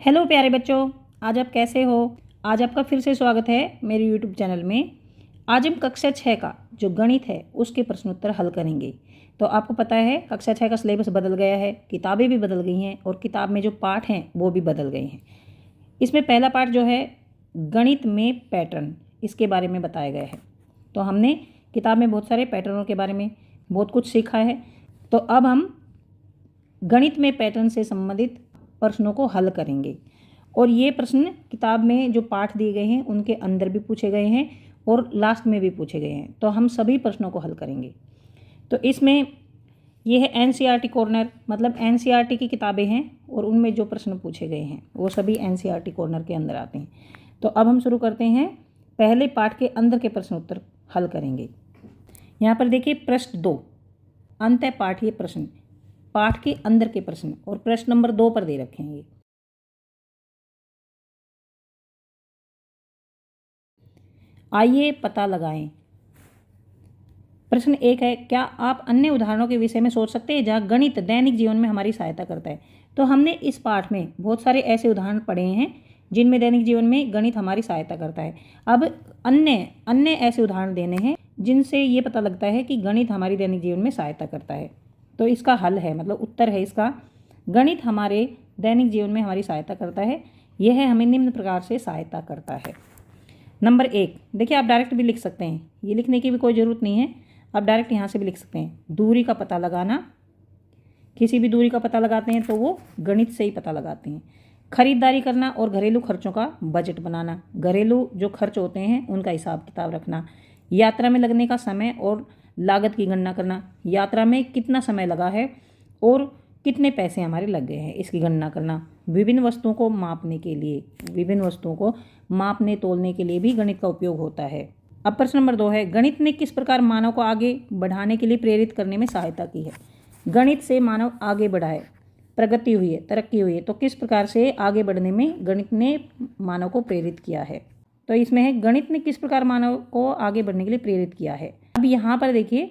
Hello प्यारे बच्चों, आज आप कैसे हो। आज आपका फिर से स्वागत है मेरे यूट्यूब चैनल में। आज हम कक्षा 6 का जो गणित है उसके प्रश्न उत्तर हल करेंगे। तो आपको पता है कक्षा 6 का सिलेबस बदल गया है, किताबें भी बदल गई हैं और किताब में जो पाठ हैं वो भी बदल गए हैं। इसमें पहला पाठ जो है गणित में पैटर्न, इसके बारे में बताया गया है। तो हमने किताब में बहुत सारे पैटर्नों के बारे में बहुत कुछ सीखा है। तो अब हम गणित में पैटर्न से संबंधित प्रश्नों को हल करेंगे। और ये प्रश्न किताब में जो पाठ दिए गए हैं उनके अंदर भी पूछे गए हैं और लास्ट में भी पूछे गए हैं। तो हम सभी प्रश्नों को हल करेंगे। तो इसमें ये है एनसीईआरटी कॉर्नर, मतलब एनसीईआरटी की किताबें हैं और उनमें जो प्रश्न पूछे गए हैं वो सभी एनसीईआरटी कॉर्नर के अंदर आते हैं। तो अब हम शुरू करते हैं, पहले पाठ के अंदर के प्रश्न उत्तर हल करेंगे। यहाँ पर देखिए प्रश्न 2, अंतः पाठीय प्रश्न, पाठ के अंदर के प्रश्न, और प्रश्न नंबर 2 पर दे रखे हैं। आइए पता लगाएं। प्रश्न 1 है, क्या आप अन्य उदाहरणों के विषय में सोच सकते हैं जहां गणित दैनिक जीवन में हमारी सहायता करता है। तो हमने इस पाठ में बहुत सारे ऐसे उदाहरण पढ़े हैं जिनमें दैनिक जीवन में गणित हमारी सहायता करता है। अब अन्य अन्य ऐसे उदाहरण देने हैं जिनसे ये पता लगता है कि गणित हमारी दैनिक जीवन में सहायता करता है। तो इसका हल है, मतलब उत्तर है इसका, गणित हमारे दैनिक जीवन में हमारी सहायता करता है। यह हमें निम्न प्रकार से सहायता करता है। नंबर 1, देखिए आप डायरेक्ट भी लिख सकते हैं, ये लिखने की भी कोई ज़रूरत नहीं है, आप डायरेक्ट यहाँ से भी लिख सकते हैं। दूरी का पता लगाना, किसी भी दूरी का पता लगाते हैं तो वो गणित से ही पता लगाते हैं। खरीदारी करना और घरेलू खर्चों का बजट बनाना, घरेलू जो खर्च होते हैं उनका हिसाब किताब रखना। यात्रा में लगने का समय और लागत की गणना करना, यात्रा में कितना समय लगा है और कितने पैसे हमारे लग गए हैं इसकी गणना करना। विभिन्न वस्तुओं को मापने के लिए, विभिन्न वस्तुओं को मापने तोलने के लिए भी गणित का उपयोग होता है। अब प्रश्न नंबर 2 है, गणित ने किस प्रकार मानव को आगे बढ़ाने के लिए प्रेरित करने में सहायता की है। गणित से मानव आगे बढ़ा है, प्रगति हुई है, तरक्की हुई है, तो किस प्रकार से आगे बढ़ने में गणित ने मानव को प्रेरित किया है। तो इसमें है गणित ने किस प्रकार मानव को आगे बढ़ने के लिए प्रेरित किया है। अब यहाँ पर देखिए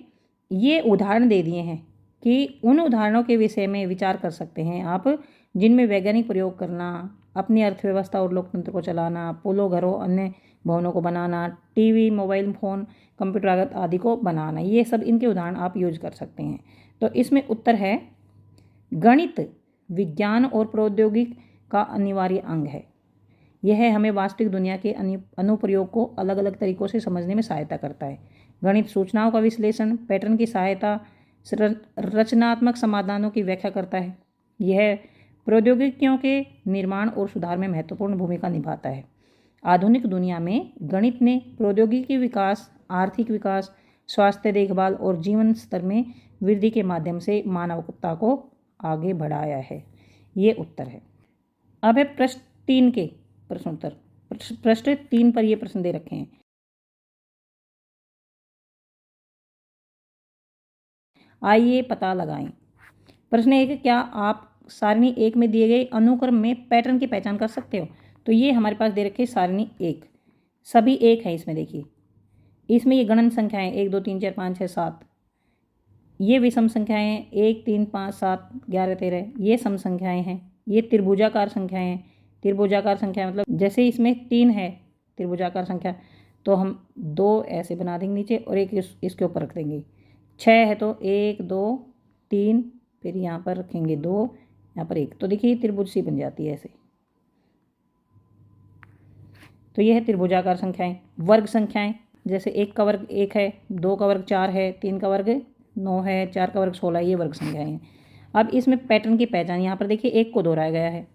ये उदाहरण दे दिए हैं कि उन उदाहरणों के विषय में विचार कर सकते हैं आप जिनमें वैज्ञानिक प्रयोग करना, अपनी अर्थव्यवस्था और लोकतंत्र को चलाना, पुलों, घरों, अन्य भवनों को बनाना, टीवी, मोबाइल फोन, कंप्यूटर आदि को बनाना, ये सब इनके उदाहरण आप यूज कर सकते हैं। तो इसमें उत्तर है गणित विज्ञान और प्रौद्योगिकी का अनिवार्य अंग है। यह हमें वास्तविक दुनिया के अनुप्रयोग को अलग अलग तरीकों से समझने में सहायता करता है। गणित सूचनाओं का विश्लेषण, पैटर्न की सहायता, रचनात्मक समाधानों की व्याख्या करता है। यह प्रौद्योगिकियों के निर्माण और सुधार में महत्वपूर्ण भूमिका निभाता है। आधुनिक दुनिया में गणित ने प्रौद्योगिकी विकास, आर्थिक विकास, स्वास्थ्य देखभाल और जीवन स्तर में वृद्धि के माध्यम से मानवता को आगे बढ़ाया है। ये उत्तर है। अब है प्रश्न 3 के प्रश्न उत्तर। प्रश्न 3 पर ये प्रश्न दे रखे हैं। आइए पता लगाएं। प्रश्न 1, क्या आप सारणी 1 में दिए गए अनुक्रम में पैटर्न की पहचान कर सकते हो। तो ये हमारे पास दे रखे सारणी 1, सभी 1 है इसमें। देखिए इसमें ये गणन संख्याएं 1 2 3 4 5 6 7, ये विषम संख्याएं 1 3 5 7 11 13, ये सम संख्याएं हैं। ये त्रिभुजाकार संख्याएं हैं। त्रिभुजाकार संख्या मतलब जैसे इसमें 3 है त्रिभुजाकार संख्या, तो हम 2 ऐसे बना देंगे नीचे और एक इसके ऊपर रख देंगे। 6 है तो 1 2 3, फिर यहाँ पर रखेंगे 2, यहाँ पर 1, तो देखिए त्रिभुज सी बन जाती है ऐसे। तो यह है त्रिभुजाकार संख्याएं। वर्ग संख्याएं, जैसे 1 का वर्ग 1 है, 2 का वर्ग 4 है, 3 का वर्ग 9 है, 4 का वर्ग 16, ये वर्ग संख्याएं हैं। अब इसमें पैटर्न की पहचान, यहाँ पर देखिए 1 को दोहराया गया है।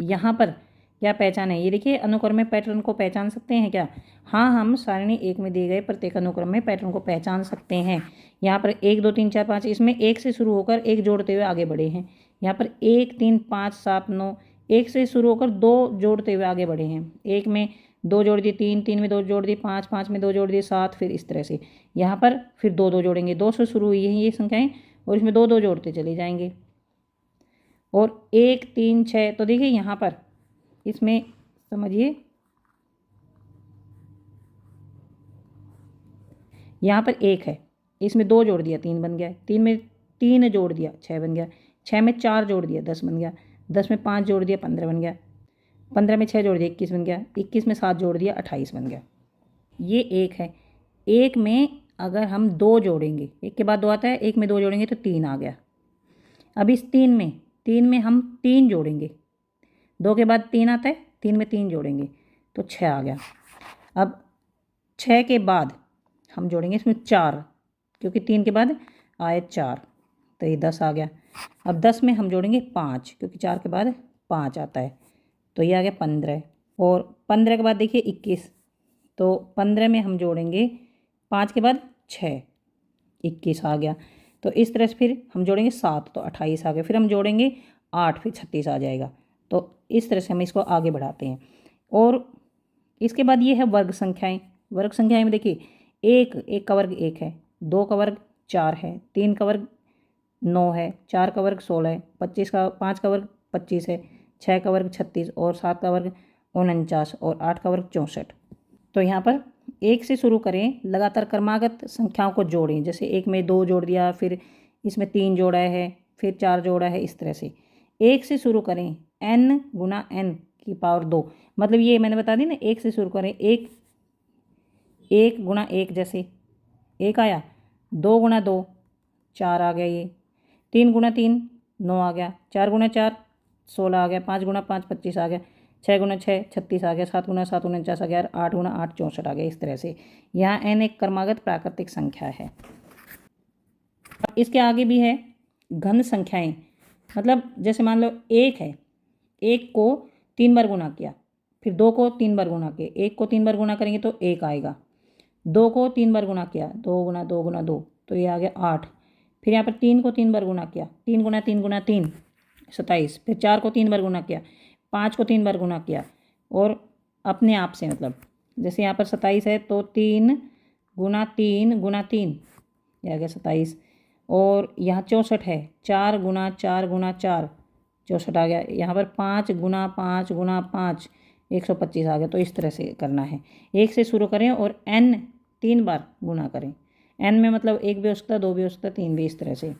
यहाँ पर क्या पहचान है, ये देखिए अनुक्रम में पैटर्न को पहचान सकते हैं क्या। हाँ, हम सारणी 1 में दिए गए प्रत्येक अनुक्रम में पैटर्न को पहचान सकते हैं। यहाँ पर 1 2 3 4 5, इसमें 1 से शुरू होकर 1 जोड़ते हुए आगे बढ़े हैं। यहाँ पर 1 3 5 7 9, 1 से शुरू होकर 2 जोड़ते हुए आगे बढ़े हैं। 1 में 2 जोड़ दिए, 3 3 में 2 जोड़ दिए, 5 5 में 2 जोड़ दिए, 7, फिर इस तरह से यहाँ पर फिर 2 2 जोड़ेंगे। 2 से शुरू हुई हैं ये संख्याएं और इसमें 2 2 जोड़ते चले जाएंगे। और 1 3 6, तो देखिए यहाँ पर इसमें समझिए, यहाँ पर 1 है, इसमें 2 जोड़ दिया 3 बन गया, 3 में 3 जोड़ दिया 6 बन गया, 6 में 4 जोड़ दिया 10 बन गया, 10 में 5 जोड़ दिया 15 बन गया। 15 में 6 जोड़ दिया 21 बन गया, 21 में 7 जोड़ दिया 28 बन गया। ये एक है। एक में अगर हम 2 जोड़ेंगे, एक के बाद 2 आता है, एक में 2 जोड़ेंगे तो 3 आ गया। अब इस 3 में हम 3 जोड़ेंगे, 2 के बाद 3 आता है, 3 में 3 जोड़ेंगे तो 6 आ गया। अब 6 के बाद हम जोड़ेंगे इसमें 4, क्योंकि 3 के बाद आए 4 तो ये 10 आ गया। अब 10 में हम जोड़ेंगे 5, क्योंकि 4 के बाद 5 आता है तो ये आ गया 15। और 15 के बाद देखिए 21, तो 15 में हम जोड़ेंगे 5 के बाद 6, 21 आ गया। तो इस तरह से फिर हम जोड़ेंगे 7 तो 28 आ गया। फिर हम जोड़ेंगे 8, फिर 36 आ जाएगा। तो इस तरह से हम इसको आगे बढ़ाते हैं। और इसके बाद ये है वर्ग संख्याएं। वर्ग संख्याएं में देखिए एक का वर्ग 1 है, 2 का वर्ग 4 है, 3 का वर्ग 9 है, 4 का वर्ग 16 है, 5 का वर्ग 25 है, 6 का वर्ग 36 और 7 का वर्ग 49 और 8 का वर्ग 64। तो यहाँ पर 1 से शुरू करें, लगातार क्रमागत संख्याओं को जोड़ें। जैसे 1 में 2 जोड़ दिया, फिर इसमें 3 जोड़ा है, फिर 4 जोड़ा है, इस तरह से 1 से शुरू करें। n गुना n की पावर 2, मतलब ये मैंने बता दी ना, 1 से शुरू करें। 1 गुना 1 जैसे 1 आया, 2 गुना 2 4 आ गया, ये 3 गुना 3 9 आ गया, 4 गुना 4 16 आ गया, 5 गुना 5 25 आ गया, 6 गुना 6 36 आ गया, 7 गुना 7 49 आ गया, 8 गुना 8 64 आ गया। इस तरह से यहाँ n एक क्रमागत प्राकृतिक संख्या है। इसके आगे भी है घन संख्याएं, मतलब जैसे मान लो 1 है, 1 को 3 बार गुना किया, फिर 2 को 3 बार गुना किया, 1 को 3 बार गुना करेंगे तो 1 आएगा, 2 को 3 बार गुना किया, 2 गुना 2 गुना 2 तो ये आ गया 8। फिर यहाँ पर 3 को 3 बार गुना किया, 3 गुना 3 गुना 3 27। फिर 4 को 3 बार गुना किया, 5 को 3 बार गुना किया, और अपने आप से मतलब जैसे यहाँ पर 27 है तो 3 गुना 3 गुना 3 ये आ गया 27। और यहाँ 64 है, 4 गुना 4 गुना 4 64 आ गया। यहाँ पर 5 गुना 5 गुना 5 125 आ गया। तो इस तरह से करना है। 1 से शुरू करें और n 3 बार गुना करें। n में मतलब 1 भी हो सकता है, 2 भी हो सकता है, 3 भी। इस तरह से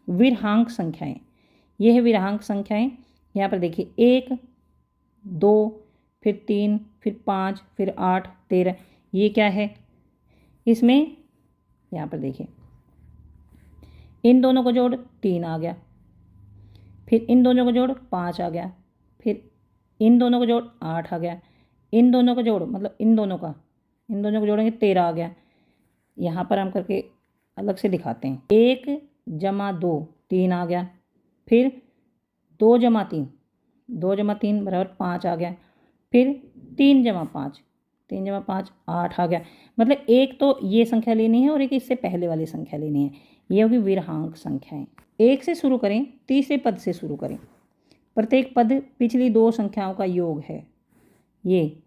विरहांक संख्याएं, ये है विरहांक संख्याएं। यहाँ पर देखिए 1 2 फिर 3 फिर 5 फिर 8 13, ये क्या है इसमें, यहाँ पर देखिए इन दोनों को जोड़ 3 आ गया, फिर इन दोनों को जोड़ 5 आ गया, फिर इन दोनों को जोड़ 8 आ गया, इन दोनों को जोड़ मतलब इन दोनों को जोड़ेंगे 13 आ गया। यहाँ पर हम करके अलग से दिखाते हैं। 1 जमा 2 3 आ गया, फिर 2 जमा 3 बराबर 5 आ गया, फिर 3 जमा 5 8 आ गया। मतलब एक तो ये संख्या लेनी है और एक इससे पहले वाली संख्या लेनी है। ये होगी विरहांक संख्याएं। 1 से शुरू करें, तीसरे पद से शुरू करें। प्रत्येक पद पिछली 2 संख्याओं का योग है। ये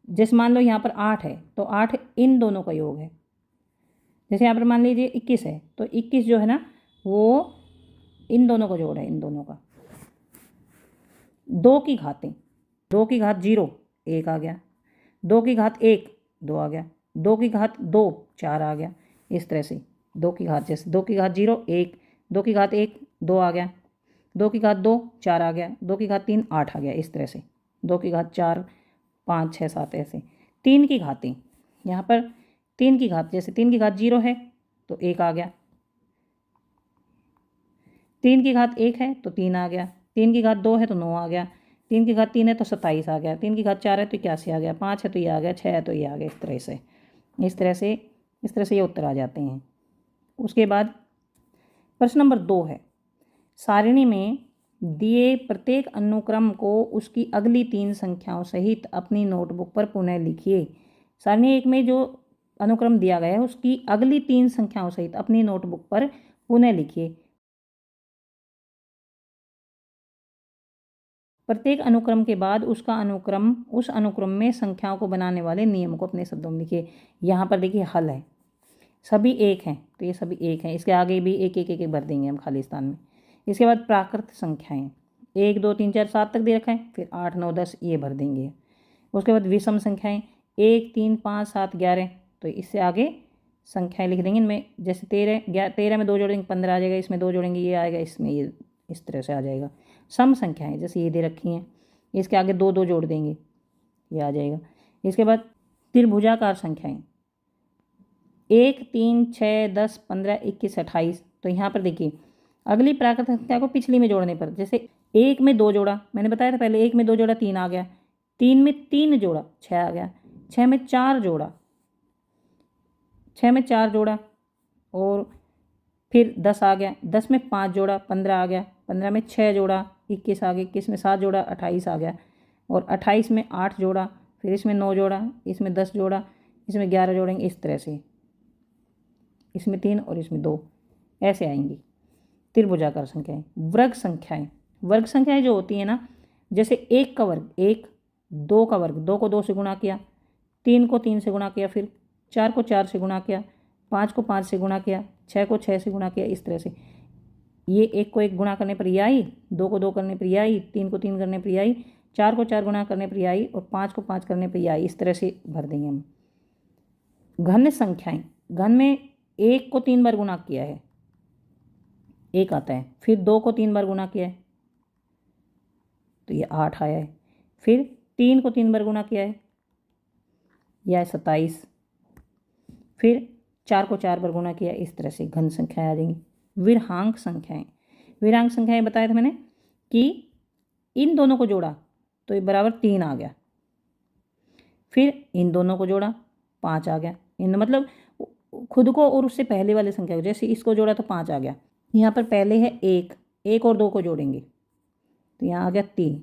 जैसे मान लो यहाँ पर 8 है तो 8 इन दोनों का योग है। जैसे यहाँ पर मान लीजिए 21 है तो 21 जो है ना वो इन दोनों का जोड़ है, इन दोनों का। 2 की घातें, 2 की घात 0 1 आ गया, 2 की घात 1 2 आ गया, 2 की घात 2 4 आ गया। इस तरह से 2 की घात, जैसे 2 की घात 0 1, 2 की घात 1 2 आ गया, 2 की घात 2 4 आ गया, 2 की घात 3 8 आ गया। इस तरह से 2 की घात 4 5 6 7 ऐसे। 3 की घातें, यहाँ पर 3 की घात, जैसे 3 की घात 0 है तो 1 आ गया, 3 की घात 1 है तो 3 आ गया, 3 की घात 2 है तो 9 आ गया, 3 की घात 3 है तो 27 आ गया, 3 की घात 4 है तो 81 आ गया, 5 है तो ये आ गया, 6 है तो ये आ गया। इस तरह से ये उत्तर आ जाते हैं। उसके बाद प्रश्न नंबर 2 है, सारिणी में दिए प्रत्येक अनुक्रम को उसकी अगली 3 संख्याओं सहित अपनी नोटबुक पर पुनः लिखिए। सारणी 1 में जो अनुक्रम दिया गया है उसकी अगली 3 संख्याओं सहित अपनी नोटबुक पर पुनः लिखिए। प्रत्येक अनुक्रम के बाद उस अनुक्रम में संख्याओं को बनाने वाले नियम को अपने शब्दों में लिखिए। यहाँ पर देखिए हल है, सभी 1 हैं तो ये सभी 1 हैं। इसके आगे भी एक एक एक एक भर देंगे हम खाली स्थान में। इसके बाद प्राकृत संख्याएं 1 2 3 4 7 तक दे रखा है, फिर 8 9 10 ये भर देंगे। उसके बाद विषम संख्याएं 1 3 5 7 11, तो इससे आगे संख्याएं लिख देंगे। इनमें जैसे 13 में 2 जोड़ेंगे 15 आ जाएगा, इसमें 2 जोड़ेंगे ये आएगा, इसमें ये इस तरह से आ जाएगा। सम संख्याएं जैसे ये दे रखी हैं इसके आगे 2 2 जोड़ देंगे, ये आ जाएगा। इसके बाद त्रिभुजाकार संख्याएं 1 3 6 10 15 21 28। तो यहाँ पर देखिए अगली प्राकृत संख्या को पिछली में जोड़ने पर, जैसे 1 में 2 जोड़ा, मैंने बताया था पहले 1 में 2 जोड़ा 3 आ गया, 3 में 3 जोड़ा 6 आ गया, 6 में 4 जोड़ा, 6 में 4 जोड़ा और फिर 10 आ गया, 10 में 5 जोड़ा 15 आ गया, 15 में 6 जोड़ा 21 आ गया, 21 में 7 जोड़ा 28 आ गया, और 28 में 8 जोड़ा, फिर इसमें 9 जोड़ा, इसमें 10 जोड़ा, इसमें 11 जोड़ेंगे, इस तरह से इसमें 3 और इसमें 2, ऐसे आएंगी त्रिभुजाकार संख्याएं। वर्ग संख्याएं जो होती हैं ना, जैसे 1 का वर्ग 1, 2 का वर्ग 2 को 2 से गुणा किया, 3 को 3 से गुणा किया, फिर 4 को 4 से गुणा किया, 5 को 5 से गुणा किया, 6 को 6 से गुणा किया, इस तरह से ये 1 को 1 गुणा करने पर ये आई, 2 को 2 करने पर ये आई, 3 को 3 करने पर ये आई, 4 को 4 गुणा करने पर ये आई और 5 को 5 करने पर ये आई, इस तरह से भर देंगे हम। घन संख्याएं, घन में 1 को 3 बार गुणा किया है 1 आता है, फिर 2 को 3 बार गुणा किया है तो ये 8 आया है, फिर 3 को 3 बार गुणा किया है यह है 27, फिर 4 को 4 बार गुणा किया, इस तरह से घन संख्याएं आ जाएंगी। विरहांक संख्याएं बताया था मैंने कि इन दोनों को जोड़ा तो ये बराबर 3 आ गया, फिर इन दोनों को जोड़ा 5 आ गया, इन मतलब खुद को और उससे पहले वाले संख्या को, जैसे इसको जोड़ा तो 5 आ गया। यहाँ पर पहले है 1 और 2 को जोड़ेंगे तो यहाँ आ गया 3,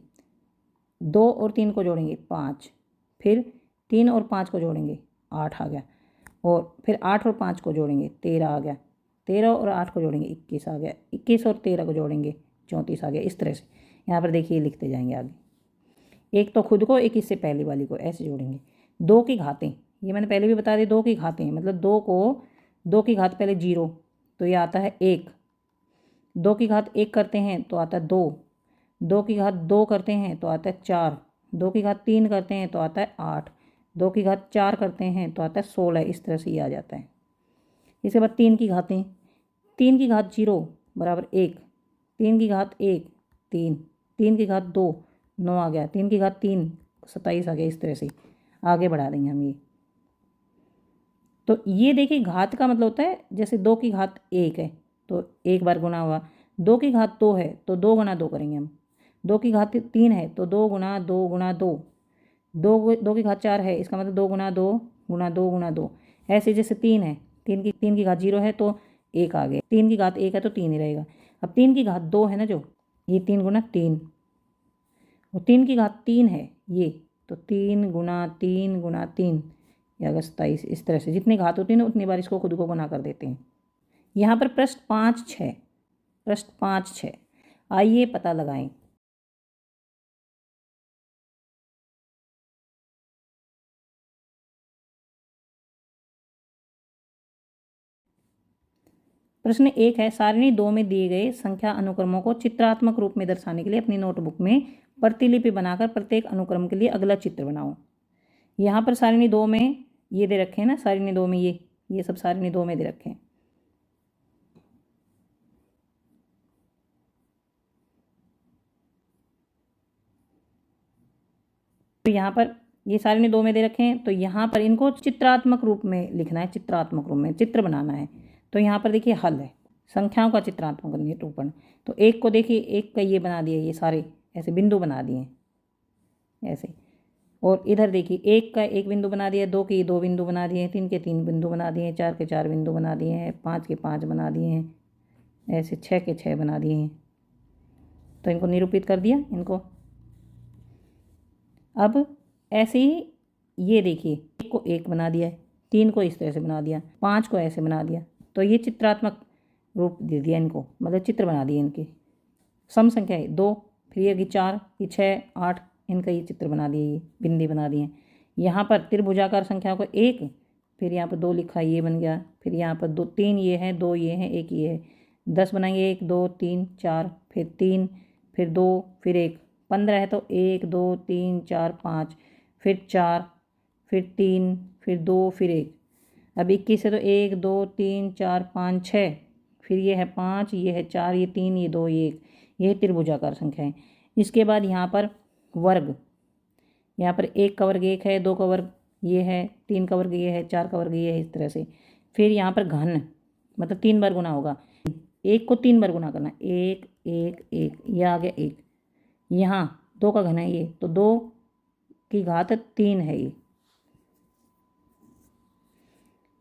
2 और 3 को जोड़ेंगे 5, फिर 3 और 5 को जोड़ेंगे 8 आ गया, और फिर 8 और 5 को जोड़ेंगे 13 आ गया, 13 और 8 को जोड़ेंगे 21 आ गया, 21 और 13 को जोड़ेंगे 34 आ गया, इस तरह से यहाँ पर देखिए लिखते जाएंगे आगे। एक तो खुद को, एक इससे पहले वाली को, ऐसे जोड़ेंगे। 2 की घातें, ये मैंने पहले भी बता दी, 2 की घातें मतलब 2 की घात पहले 0 तो ये आता है 1, 2 की घात 1 करते हैं तो आता है 2, 2 की घात 2 करते हैं तो आता है 4, 2 की घात 3 करते हैं तो आता है 8, 2 की घात 4 करते हैं तो आता है 16, इस तरह से ये आ जाता है। इसके बाद 3 की घातें, 3 की घात 0 बराबर 1, 3 की घात 1 3, 3 की घात 2 9 आ गया, 3 की घात 3 27 आ गया, इस तरह से आगे बढ़ा देंगे हम ये। तो ये देखिए घात का मतलब होता है, जैसे 2 की घात 1 है तो 1 बार गुना हुआ, 2 की घात 2 है तो 2 गुना 2 करेंगे हम, 2 की घात 3 है तो 2 गुना 2 गुना 2, 2 की घात 4 है इसका मतलब 2 गुना 2 गुना 2 गुना 2, ऐसे जैसे 3 है, 3 की घात 0 है तो 1 आ गया, 3 की घात 1 है तो 3 ही रहेगा। अब 3 की घात 2 है ना, जो ये 3 गुना 3, और 3 की घात 3 है ये तो 3 गुना 3 गुना 3 या 27, इस तरह से जितनी घात होती है ना उतनी बार इसको खुद को गुना कर देते हैं। यहाँ पर प्रश्न 5 6 आइए पता लगाएं। प्रश्न 1 है, सारणी 2 में दिए गए संख्या अनुक्रमों को चित्रात्मक रूप में दर्शाने के लिए अपनी नोटबुक में प्रतिलिपि बनाकर प्रत्येक अनुक्रम के लिए अगला चित्र बनाओ। यहाँ पर सारणी 2 में ये दे रखे हैं ना, सारणी 2 में ये सब सारणी 2 में दे रखे हैं। तो यहाँ पर ये सारणी 2 में दे रखे हैं, तो यहाँ पर इनको चित्रात्मक रूप में लिखना है, चित्रात्मक रूप में चित्र बनाना है। तो यहाँ पर देखिए हल है, संख्याओं का चित्रात्मक निरूपण। तो 1 को देखिए, 1 का ये बना दिए, ये सारे ऐसे बिंदु बना दिए ऐसे, और इधर देखिए 1 का 1 बिंदु बना दिया, 2 के 2 बिंदु बना दिए, 3 के 3 बिंदु बना दिए, 4 के 4 बिंदु बना दिए हैं, 5 के 5 बना दिए हैं, ऐसे 6 के 6 बना दिए हैं। तो इनको निरूपित कर दिया इनको। अब ऐसे ही ये देखिए 1 को 1 बना दिया है, 3 को इस तरह से बना दिया, 5 को ऐसे बना दिया, तो ये चित्रात्मक रूप दे दिया इनको, मतलब चित्र बना दिए इनके। सम संख्या है 2, फिर ये 4, ये 6 8, इनका ये चित्र बना दिए, ये बिंदी बना दिए। यहाँ पर त्रिभुजाकार संख्या को 1, फिर यहाँ पर 2 लिखा, ये बन गया, फिर यहाँ पर 2 3 ये हैं, 2 ये हैं, 1 ये है, 10 बनाएंगे, 1 2 3 4, फिर 3, फिर 2, फिर 1, 15 है तो 1 2 3 4 5, फिर 4, फिर 3, फिर 2, फिर 1। अब 21 है तो 1 2 3 4 5 6, फिर ये है 5, ये है 4, ये 3, ये 2, ये 1, ये त्रिभुजाकार संख्या है। इसके बाद यहाँ पर वर्ग, यहाँ पर 1 का वर्ग 1 है, 2 का वर्ग ये है, 3 का वर्ग ये है, 4 का वर्ग ये है, इस तरह से। फिर यहाँ पर घन मतलब 3 बार गुना होगा, 1 को 3 बार गुना करना, 1 1 1, ये आ गया 1। यहाँ 2 का घन है ये, तो 2 की घात 3 है ये,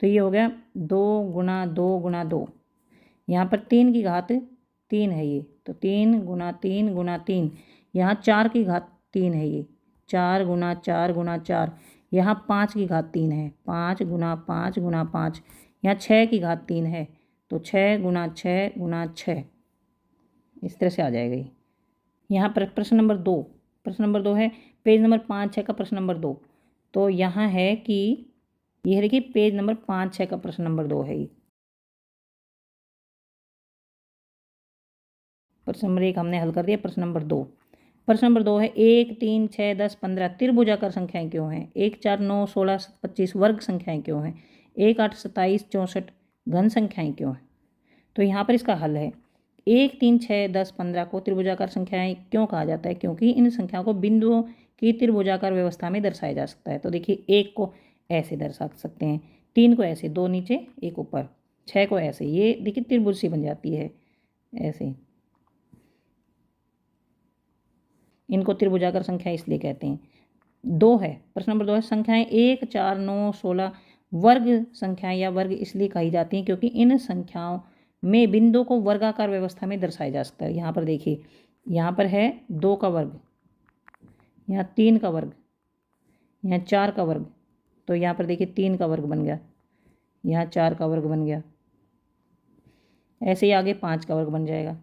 तो ये हो गया 2 गुना 2 गुना 2। यहाँ पर 3 की घात 3 है ये, तो 3 गुना 3 गुना 3। यहाँ 4 की घात 3 है ये, 4 गुना 4 गुना 4। यहाँ 5 की घात 3 है, 5 गुना 5 गुना 5। यहाँ 6 की घात 3 है, तो 6 गुना 6 गुना 6, इस तरह से आ जाएगा ये। यहाँ पर प्रश्न नंबर 2, प्रश्न नंबर 2 है पेज नंबर 5 6 का प्रश्न नंबर 2। तो यहाँ है कि यह देखिए पेज नंबर 5 6 का प्रश्न नंबर 2 है ये। प्रश्न नंबर 1 हमने हल कर दिया। प्रश्न नंबर 2, प्रश्न नंबर 2 है 1 3 6 10 15 त्रिभुजाकार संख्याएं क्यों हैं? 1 4 9 16 25 वर्ग संख्याएं क्यों हैं? 1 8 27 64 घन संख्याएं क्यों हैं? तो यहाँ पर इसका हल है 1 3 6 10 15 को त्रिभुजाकार संख्याएं क्यों कहा जाता है? क्योंकि इन संख्याओं को बिंदुओं की त्रिभुजाकार व्यवस्था में दर्शाया जा सकता है। तो देखिए 1 को ऐसे दर्शा सकते हैं, 3 को ऐसे, 2 नीचे 1 ऊपर, 6 को ऐसे, ये देखिए त्रिभुज सी बन जाती है ऐसे। इनको त्रिभुजाकार संख्या इसलिए कहते हैं। 2 है, प्रश्न नंबर 2 है संख्याएं 1 4 9 16 वर्ग संख्याएं या वर्ग इसलिए कही जाती हैं क्योंकि इन संख्याओं में बिंदु को वर्गाकार व्यवस्था में दर्शाया जा सकता है। यहाँ पर देखिए, यहाँ पर है 2 का वर्ग, यहाँ 3 का वर्ग, यहाँ 4 का वर्ग, तो यहाँ पर देखिए 3 का वर्ग बन गया, यहाँ 4 का वर्ग बन गया, ऐसे ही आगे 5 का वर्ग बन जाएगा।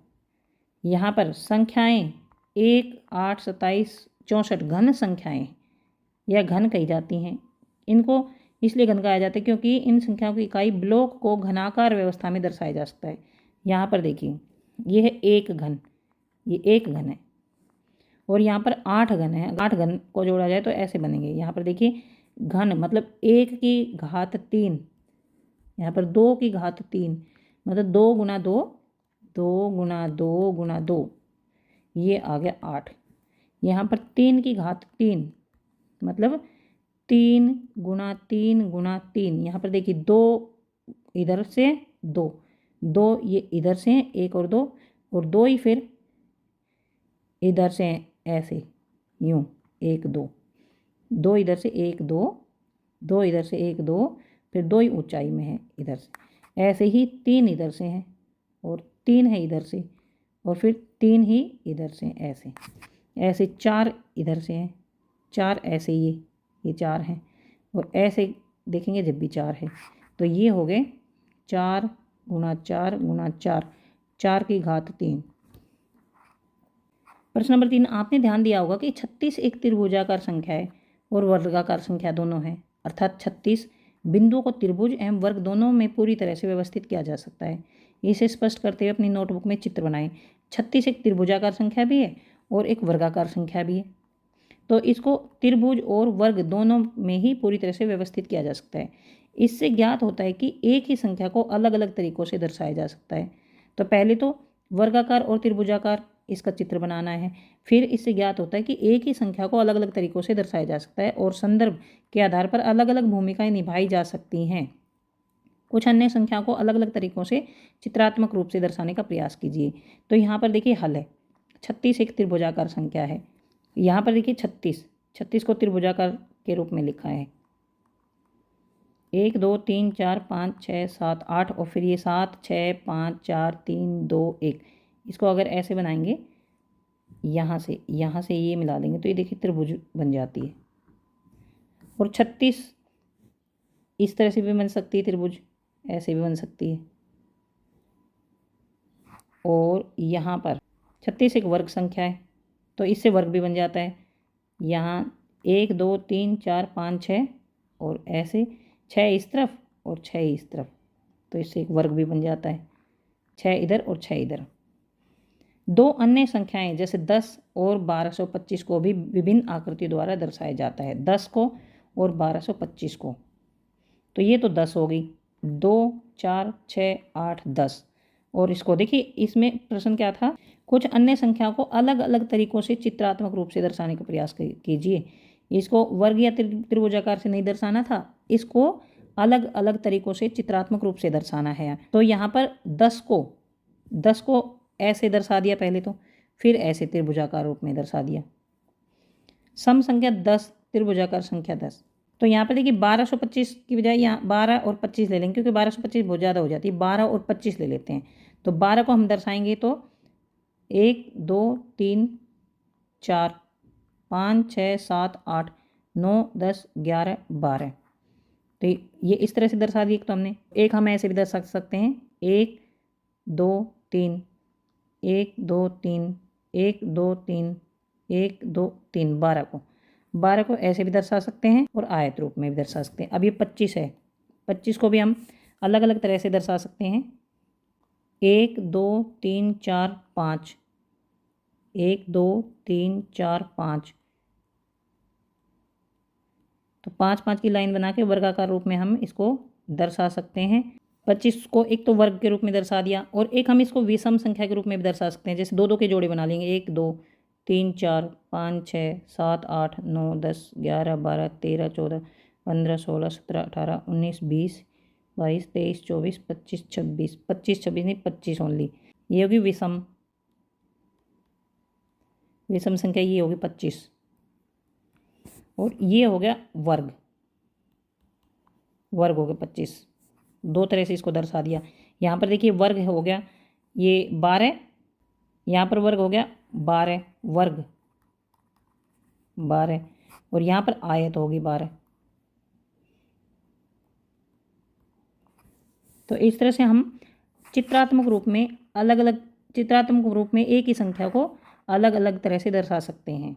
यहाँ पर संख्याएं 1 8 27 64 घन संख्याएं या घन कही जाती हैं। इनको इसलिए घन कहा जाता है क्योंकि इन संख्याओं की इकाई ब्लॉक को घनाकार व्यवस्था में दर्शाया जा सकता है। यहाँ पर देखिए ये है 1 घन, ये 1 घन है, और यहाँ पर 8 घन है। 8 घन को जोड़ा जाए तो ऐसे बनेंगे। यहाँ पर देखिए घन मतलब 1 की घात 3, यहाँ पर 2 की घात 3 मतलब 2 गुना 2, 2 गुना 2 गुना 2, ये आ गया 8। यहाँ पर 3 की घात 3 मतलब 3 गुना 3 गुना 3। यहाँ पर देखिए 2 इधर से 2, 2 ये इधर से हैं 1 और 2, और 2 ही फिर इधर से हैं ऐसे यूँ 1 2, 2 इधर से 1 2, 2 इधर से 1 2, फिर 2 ही ऊंचाई में है इधर से, ऐसे ही 3 इधर से हैं और 3 है इधर से, और फिर 3 ही इधर से ऐसे, ऐसे 4 इधर से हैं, 4 ऐसे ये 4 हैं, और ऐसे देखेंगे जब भी 4 है, तो ये हो गए 4 गुना 4 गुना 4, 4 की घात 3। प्रश्न नंबर 3, आपने ध्यान दिया होगा कि 36 एक त्रिभुजाकार संख्या है और वर्गाकार संख्या दोनों है, अर्थात 36 बिंदुओं को त्रिभुज एवं वर्ग दोनों में पूरी तरह से व्यवस्थित किया जा सकता है। इसे स्पष्ट करते हुए अपनी नोटबुक में चित्र बनाएं। 36 एक त्रिभुजाकार संख्या भी है और एक वर्गाकार संख्या भी है, तो इसको त्रिभुज और वर्ग दोनों में ही पूरी तरह से व्यवस्थित किया जा सकता है। इससे ज्ञात होता है कि एक ही संख्या को अलग अलग तरीक़ों से दर्शाया जा सकता है। तो पहले तो वर्गाकार और त्रिभुजाकार इसका चित्र बनाना है, फिर इससे ज्ञात होता है कि एक ही संख्या को अलग अलग तरीक़ों से दर्शाया जा सकता है और संदर्भ के आधार पर अलग अलग भूमिकाएं निभाई जा सकती हैं। कुछ अन्य संख्याओं को अलग अलग तरीक़ों से चित्रात्मक रूप से दर्शाने का प्रयास कीजिए। तो यहाँ पर देखिए हल है, 36 एक त्रिभुजाकार संख्या है। यहाँ पर देखिए 36 को त्रिभुजाकार के रूप में लिखा है, 1 2 3 4 5 6 7 8, और फिर ये 7 6 5 4 3 2 1, इसको अगर ऐसे बनाएंगे यहाँ से ये मिला देंगे तो ये देखिए त्रिभुज बन जाती है। और 36 इस तरह से भी बन सकती है, त्रिभुज ऐसे भी बन सकती है। और यहाँ पर 36 एक वर्ग संख्या है, तो इससे वर्ग भी बन जाता है। यहाँ 1 2 3 4 5 6, और ऐसे 6 इस तरफ और 6 इस तरफ, तो इससे एक वर्ग भी बन जाता है, 6 इधर और 6 इधर। दो अन्य संख्याएं जैसे 10 और 1225 को भी विभिन्न आकृतियों द्वारा दर्शाया जाता है, 10 को और 1225 को। तो ये तो 10 हो गई, 2 4 6 8 10, और इसको देखिए इसमें प्रश्न क्या था, कुछ अन्य संख्याओं को अलग अलग तरीकों से चित्रात्मक रूप से दर्शाने का प्रयास कीजिए। इसको वर्ग या त्रिभुजाकार से नहीं दर्शाना था, इसको अलग अलग तरीकों से चित्रात्मक रूप से दर्शाना है। तो यहाँ पर 10 को ऐसे दर्शा दिया पहले, तो फिर ऐसे त्रिभुजाकार रूप में दर्शा दिया। सम संख्या 10, त्रिभुजाकार संख्या 10। तो यहाँ पर देखिए 1225 की बजाय यहाँ 12 और 25 ले लेंगे, क्योंकि 1225 बहुत ज़्यादा हो जाती है। 12 और 25 ले लेते हैं। तो 12 को हम दर्शाएंगे तो 1 2 3 4 5 6 7 8 9 10 11 12। तो ये इस तरह से दर्शा दिए। तो हमने एक हम ऐसे भी दर्शा सकते हैं, 1 2 3 1 2 3 1 2 3 1 2 3 12 को ऐसे भी दर्शा सकते हैं और आयत रूप में भी दर्शा सकते हैं। अब ये 25 है, 25 को भी हम अलग अलग तरह से दर्शा सकते हैं। 1 2 3 4 5 1 2 3 4 5। तो 5 5 की लाइन बना के वर्गाकार रूप में हम इसको दर्शा सकते हैं। 25 को एक तो वर्ग के रूप में दर्शा दिया, और एक हम इसको विषम संख्या के रूप में भी दर्शा सकते हैं। जैसे 2 2 के जोड़े बना लेंगे, 1 2 3 4 5 6 7 8 9 10 11 12 13 14 15 16 17 18 19 20 22 23 24 25 26 25 26 नहीं 25 ओनली। ये होगी विषम संख्या, ये होगी 25। और ये हो गया वर्ग हो गया 25। दो तरह से इसको दर्शा दिया। यहाँ पर देखिए वर्ग हो गया ये 12, यहाँ पर वर्ग हो गया 12 वर्ग 12, और यहाँ पर आयत होगी 12। तो इस तरह से हम चित्रात्मक रूप में एक ही संख्या को अलग अलग तरह से दर्शा सकते हैं।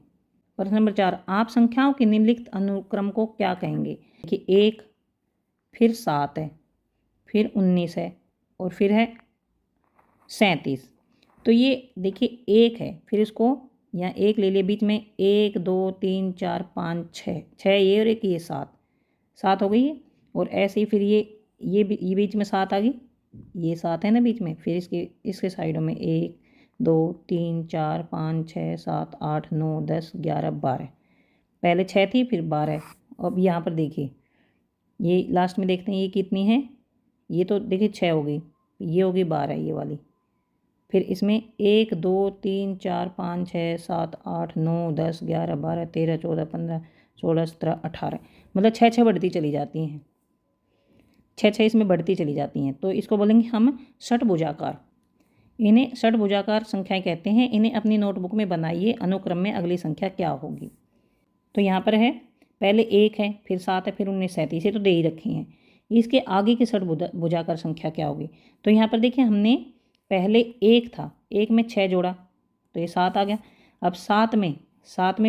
प्रश्न नंबर 4, आप संख्याओं के निम्नलिखित अनुक्रम को क्या कहेंगे? देखिए 1, फिर 7 है, फिर 19 है, और फिर है 37। तो ये देखिए 1 है, फिर इसको यहाँ 1 ले लिए, बीच में 1 2 3 4 5 6 ये, और एक ये 7 हो गई है। और ऐसे ही फिर ये बीच में 7 आ गई, ये 7 है ना बीच में, फिर इसके साइडों में 1 2 3 4 5 6 7 8 9 10 11 12। पहले 6 थी, फिर 12। अब यहाँ पर देखिए ये लास्ट में देखते हैं ये कितनी है। ये तो देखिए 6 हो गई, ये होगी 12 ये वाली। फिर इसमें 1 2 3 4 5 6 7 8 9 10 11 12 13 14 15 16 17 18, मतलब 6 बढ़ती चली जाती हैं, 6 इसमें बढ़ती चली जाती हैं। तो इसको बोलेंगे हम षटभुजाकार। इन्हें षटभुजाकार संख्याएं कहते हैं। इन्हें अपनी नोटबुक में बनाइए, अनुक्रम में अगली संख्या क्या होगी। तो यहाँ पर है पहले 1 है, फिर 7 है, फिर 19 37, ये तो दे ही रखी हैं। इसके आगे की षटभुजाकार संख्या क्या होगी? तो यहाँ पर देखिए हमने पहले 1 था, 1 में 6 जोड़ा तो ये 7 आ गया। अब 7 में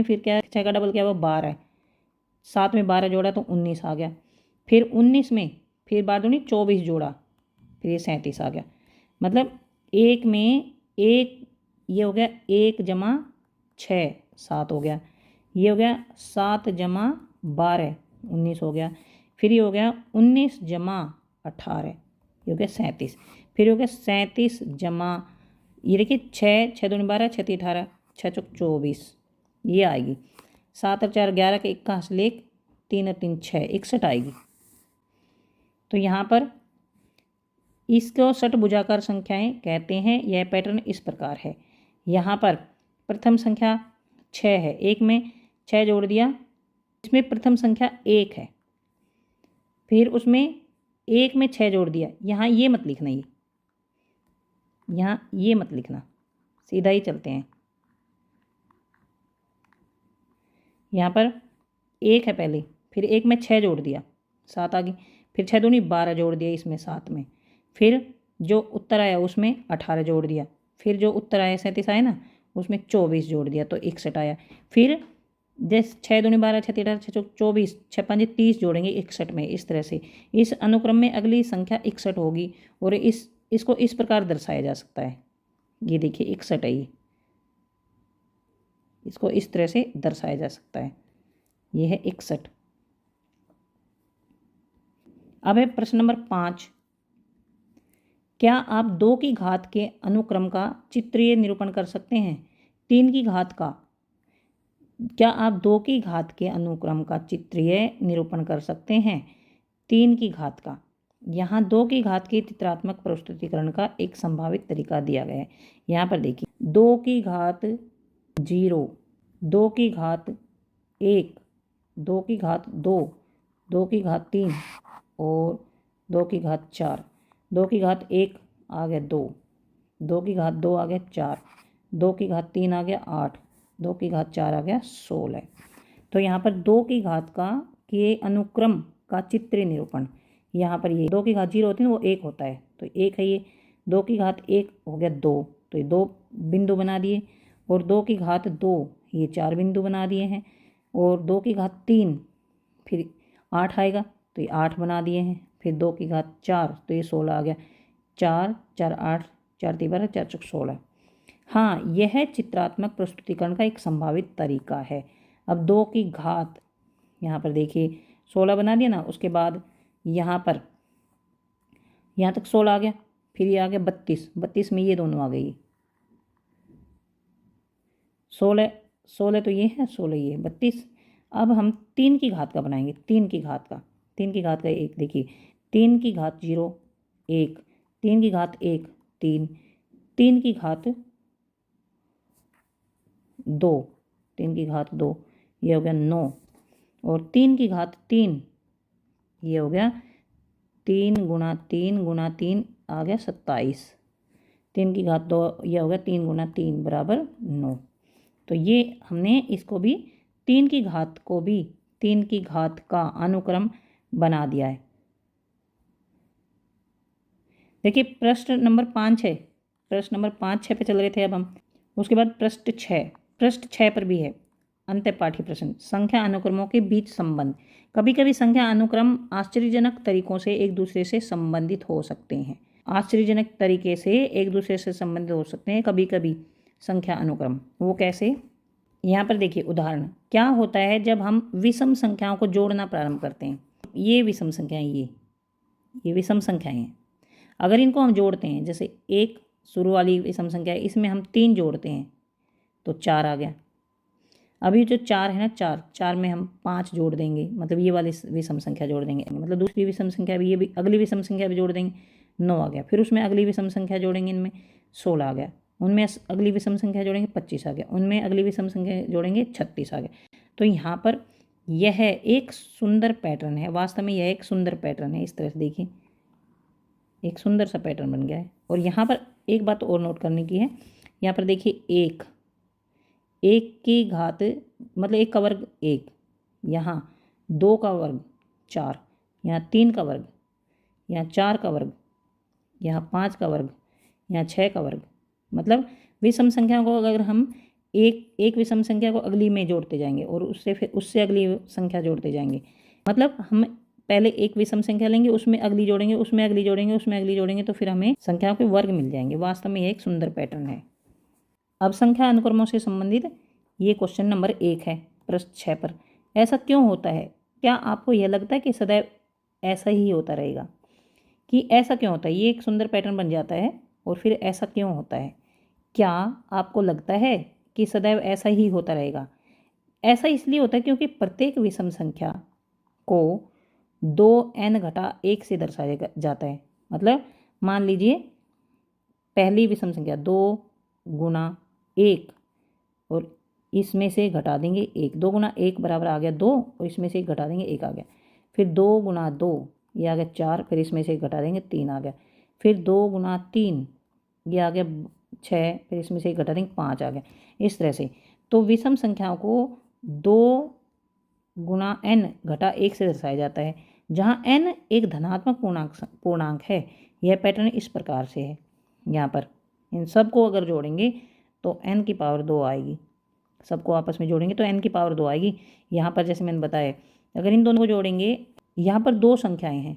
फिर क्या, 6 का डबल क्या हुआ 12, 7 में 12 जोड़ा तो 19 आ गया। फिर 19 में फिर 12 दूनी 24 जोड़ा, फिर ये 37 आ गया। मतलब 1 में 1, ये हो गया 1 जमा 6 7 हो गया, ये हो गया 7 जमा 12 19 हो गया। फिर ये हो गया 19 जमा 18, ये हो गया 37। फिर हो गया 37 जमा, ये देखिए 6 दूनी 12 6 3 18 6 चौक 24, ये आएगी। 7 और 4 11 के 21 लेख 3 और 3 6 61 आएगी। तो यहाँ पर इसको षटभुजाकार संख्याएं कहते हैं। यह पैटर्न इस प्रकार है। यहाँ पर प्रथम संख्या 6 है, 1 में 6 जोड़ दिया, इसमें प्रथम संख्या 1 है, फिर उसमें 1 में 6 जोड़ दिया। यहाँ ये मत लिखना, यहाँ ये मत लिखना, सीधा ही चलते हैं। यहाँ पर 1 है पहले, फिर 1 में 6 जोड़ दिया 7 आ गई, फिर 6 दूनी 12 जोड़ दिया इसमें 7 में, फिर जो उत्तर आया उसमें 18 जोड़ दिया, फिर जो उत्तर आया 37 आया ना उसमें 24 जोड़ दिया तो 61 आया। फिर जैसे 6 दूनी 12 6 3 6 24 6 5 30 जोड़ेंगे 61 में। इस तरह से इस अनुक्रम में अगली संख्या 61 होगी। और इसको इस प्रकार दर्शाया जा सकता है। ये देखिए 61 है, ये इसको इस तरह से दर्शाया जा सकता है। ये है 61। अब है प्रश्न नंबर 5, क्या आप 2 की घात के अनुक्रम का चित्रीय निरूपण कर सकते हैं? 3 की घात का। क्या आप 2 की घात के अनुक्रम का चित्रीय निरूपण कर सकते हैं? 3 की घात का। यहाँ 2 की घात के चित्रात्मक प्रस्तुतिकरण का एक संभावित तरीका दिया गया है। यहाँ पर देखिए 2 की घात 0, 2 की घात 1, 2 की घात 2, 2 की घात 3 और 2 की घात 4। 2 की घात 1 आ गया 2, 2 की घात 2 आ गया 4, 2 की घात 3 आ गया 8, 2 की घात 4 आ गया 16। तो यहाँ पर 2 की घात का के अनुक्रम का चित्रीय निरूपण, यहाँ पर ये 2 की घात 0 होती है ना, वो 1 होता है, तो 1 है ये। 2 की घात 1 हो गया 2, तो ये 2 बिंदु बना दिए। और 2 की घात 2 ये 4 बिंदु बना दिए हैं। और 2 की घात 3 फिर 8 आएगा, तो ये 8 बना दिए हैं। फिर 2 की घात 4 तो ये 16 आ गया। 4 4 8, 4 3 12, 4 4 16। हाँ, यह चित्रात्मक प्रस्तुतिकरण का एक संभावित तरीका है। अब 2 की घात, यहाँ पर देखिए 16 बना दिया ना, उसके बाद यहाँ पर यहाँ तक 16 आ गया, फिर ये आ गया 32, 32 में ये दोनों आ गई 16, 16 तो ये है, 16 ये 32। अब हम 3 की घात का बनाएंगे। 3 की घात का, 3 की घात का एक देखिए 3 की घात 0 1, 3 की घात 1 3, 3 की घात 2, 3 की घात 2 ये हो गया 9, और 3 की घात 3 ये हो गया 3 गुणा 3 गुणा 3 आ गया 27। 3 की घात 2 ये हो गया 3 गुणा 3 बराबर 9। तो ये हमने इसको भी 3 की घात को भी 3 की घात का अनुक्रम बना दिया है। देखिए प्रश्न नंबर 5 है, प्रश्न नंबर 5 6 पे चल रहे थे अब हम। उसके बाद पृष्ठ 6 पर भी है अंत्य पाठ्य प्रश्न, संख्या अनुक्रमों के बीच संबंध। कभी कभी संख्या अनुक्रम आश्चर्यजनक तरीकों से एक दूसरे से संबंधित हो सकते हैं। आश्चर्यजनक तरीके से एक दूसरे से संबंधित हो सकते हैं कभी कभी संख्या अनुक्रम। वो कैसे? यहाँ पर देखिए उदाहरण, क्या होता है जब हम विषम संख्याओं को जोड़ना प्रारंभ करते हैं। ये विषम संख्याएं, ये विषम संख्याएं हैं। अगर इनको हम जोड़ते हैं, जैसे एक शुरू वाली विषम संख्या है, इसमें हम 3 जोड़ते हैं तो 4 आ गया। अभी जो 4 है ना, 4 में हम 5 जोड़ देंगे, मतलब ये वाली विषम संख्या जोड़ देंगे, मतलब दूसरी विषम संख्या भी, ये भी अगली विषम संख्या भी जोड़ देंगे, 9 आ गया। फिर उसमें अगली विषम संख्या जोड़ेंगे, इनमें 16 आ गया। उनमें अगली विषम संख्या जोड़ेंगे 25 आ गया। उनमें अगली विषम संख्या जोड़ेंगे 36 आ गया। तो यहाँ पर यह एक सुंदर पैटर्न है, वास्तव में यह एक सुंदर पैटर्न है। इस तरह से देखिए एक सुंदर सा पैटर्न बन गया है। और यहाँ पर एक बात और नोट करने की है, यहाँ पर देखिए एक की घात मतलब 1 का वर्ग 1, यहाँ 2 का वर्ग 4, यहाँ 3 का वर्ग, यहाँ 4 का वर्ग, यहाँ 5 का वर्ग, यहाँ 6 का वर्ग। मतलब विषम संख्या को अगर हम एक विषम संख्या को अगली में जोड़ते जाएंगे और उससे फिर उससे अगली संख्या जोड़ते जाएंगे, मतलब हम पहले एक विषम संख्या लेंगे, उसमें अगली जोड़ेंगे, उसमें अगली जोड़ेंगे, उसमें अगली जोड़ेंगे, तो फिर हमें संख्याओं के वर्ग मिल जाएंगे। वास्तव में यह एक सुंदर पैटर्न है। अब संख्या अनुक्रमों से संबंधित ये क्वेश्चन नंबर 1 है पृष्ठ 6 पर। ऐसा क्यों होता है? क्या आपको यह लगता है कि सदैव ऐसा ही होता रहेगा? कि ऐसा क्यों होता है? ये एक सुंदर पैटर्न बन जाता है और फिर ऐसा क्यों होता है? क्या आपको लगता है कि सदैव ऐसा ही होता रहेगा? ऐसा इसलिए होता है क्योंकि प्रत्येक विषम संख्या को 2n-1 से दर्शाया जाता है। मतलब मान लीजिए पहली विषम संख्या 2 गुणा 1 और इसमें से घटा देंगे 1, 2 गुणा 1 बराबर आ गया 2, और इसमें से घटा देंगे 1 आ गया। फिर 2 गुणा 2 ये आ गया 4, फिर इसमें से घटा देंगे 3 आ गया। फिर 2 गुणा 3 ये आ गया 6, फिर इसमें से घटा देंगे 5 आ गया। इस तरह से तो विषम संख्याओं को 2 गुणा n-1 से दर्शाया जाता है, जहाँ n एक धनात्मक पूर्णांक है। यह पैटर्न इस प्रकार से है। यहाँ पर इन सबको अगर जोड़ेंगे तो n की पावर 2 आएगी। सबको आपस में जोड़ेंगे तो n की पावर 2 आएगी। यहाँ पर जैसे मैंने बताया, अगर इन दोनों को जोड़ेंगे, यहाँ पर 2 संख्याएं हैं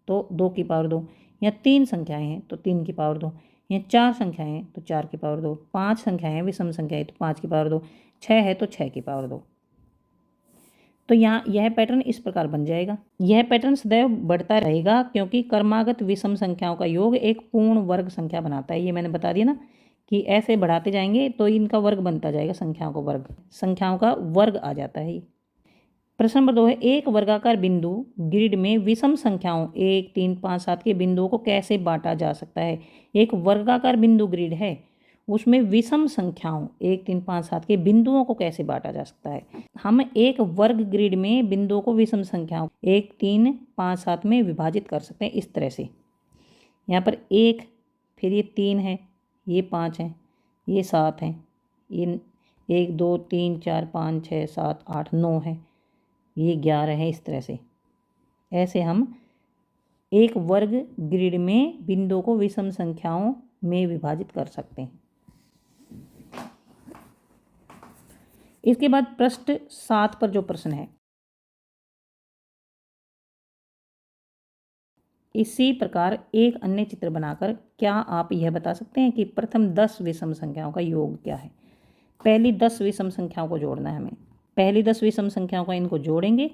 तो 2 की पावर 2, यहाँ 3 संख्याएं हैं तो 3 की पावर 2, यहाँ 4 संख्याएं हैं तो 4 की पावर 2, 5 संख्याएं हैं विषम संख्याएं तो 5 की पावर 2, 6 है तो 6 की पावर 2। तो यहाँ यह पैटर्न इस प्रकार बन जाएगा। यह पैटर्न सदैव बढ़ता रहेगा क्योंकि क्रमागत विषम संख्याओं का योग एक पूर्ण वर्ग संख्या बनाता है। ये मैंने बता दिया ना कि ऐसे बढ़ाते जाएंगे तो इनका वर्ग बनता जाएगा, संख्याओं का वर्ग आ जाता है। प्रश्न नंबर 2 है, एक वर्गाकार बिंदु ग्रिड में विषम संख्याओं 1, 3, 5, 7 के बिंदुओं को कैसे बांटा जा सकता है। एक वर्गाकार बिंदु ग्रिड है, उसमें विषम संख्याओं 1, 3, 5, 7 के बिंदुओं को कैसे बांटा जा सकता है। हम एक वर्ग ग्रिड में बिंदुओं को विषम संख्याओं 1, 3, 5, 7 में विभाजित कर सकते हैं इस तरह से। यहाँ पर 1, फिर ये 3 है, ये 5 है, ये 7 है, ये 1, 2, 3, 4, 5, 6, 7, 8, 9 है, ये 11 है। इस तरह से ऐसे हम एक वर्ग ग्रिड में बिंदुओं को विषम संख्याओं में विभाजित कर सकते हैं। इसके बाद पृष्ठ 7 पर जो प्रश्न है, इसी प्रकार एक अन्य चित्र बनाकर क्या आप यह बता सकते हैं कि प्रथम 10 विषम संख्याओं का योग क्या है। पहली 10 विषम संख्याओं को जोड़ना है हमें। पहली 10 विषम संख्याओं का इनको जोड़ेंगे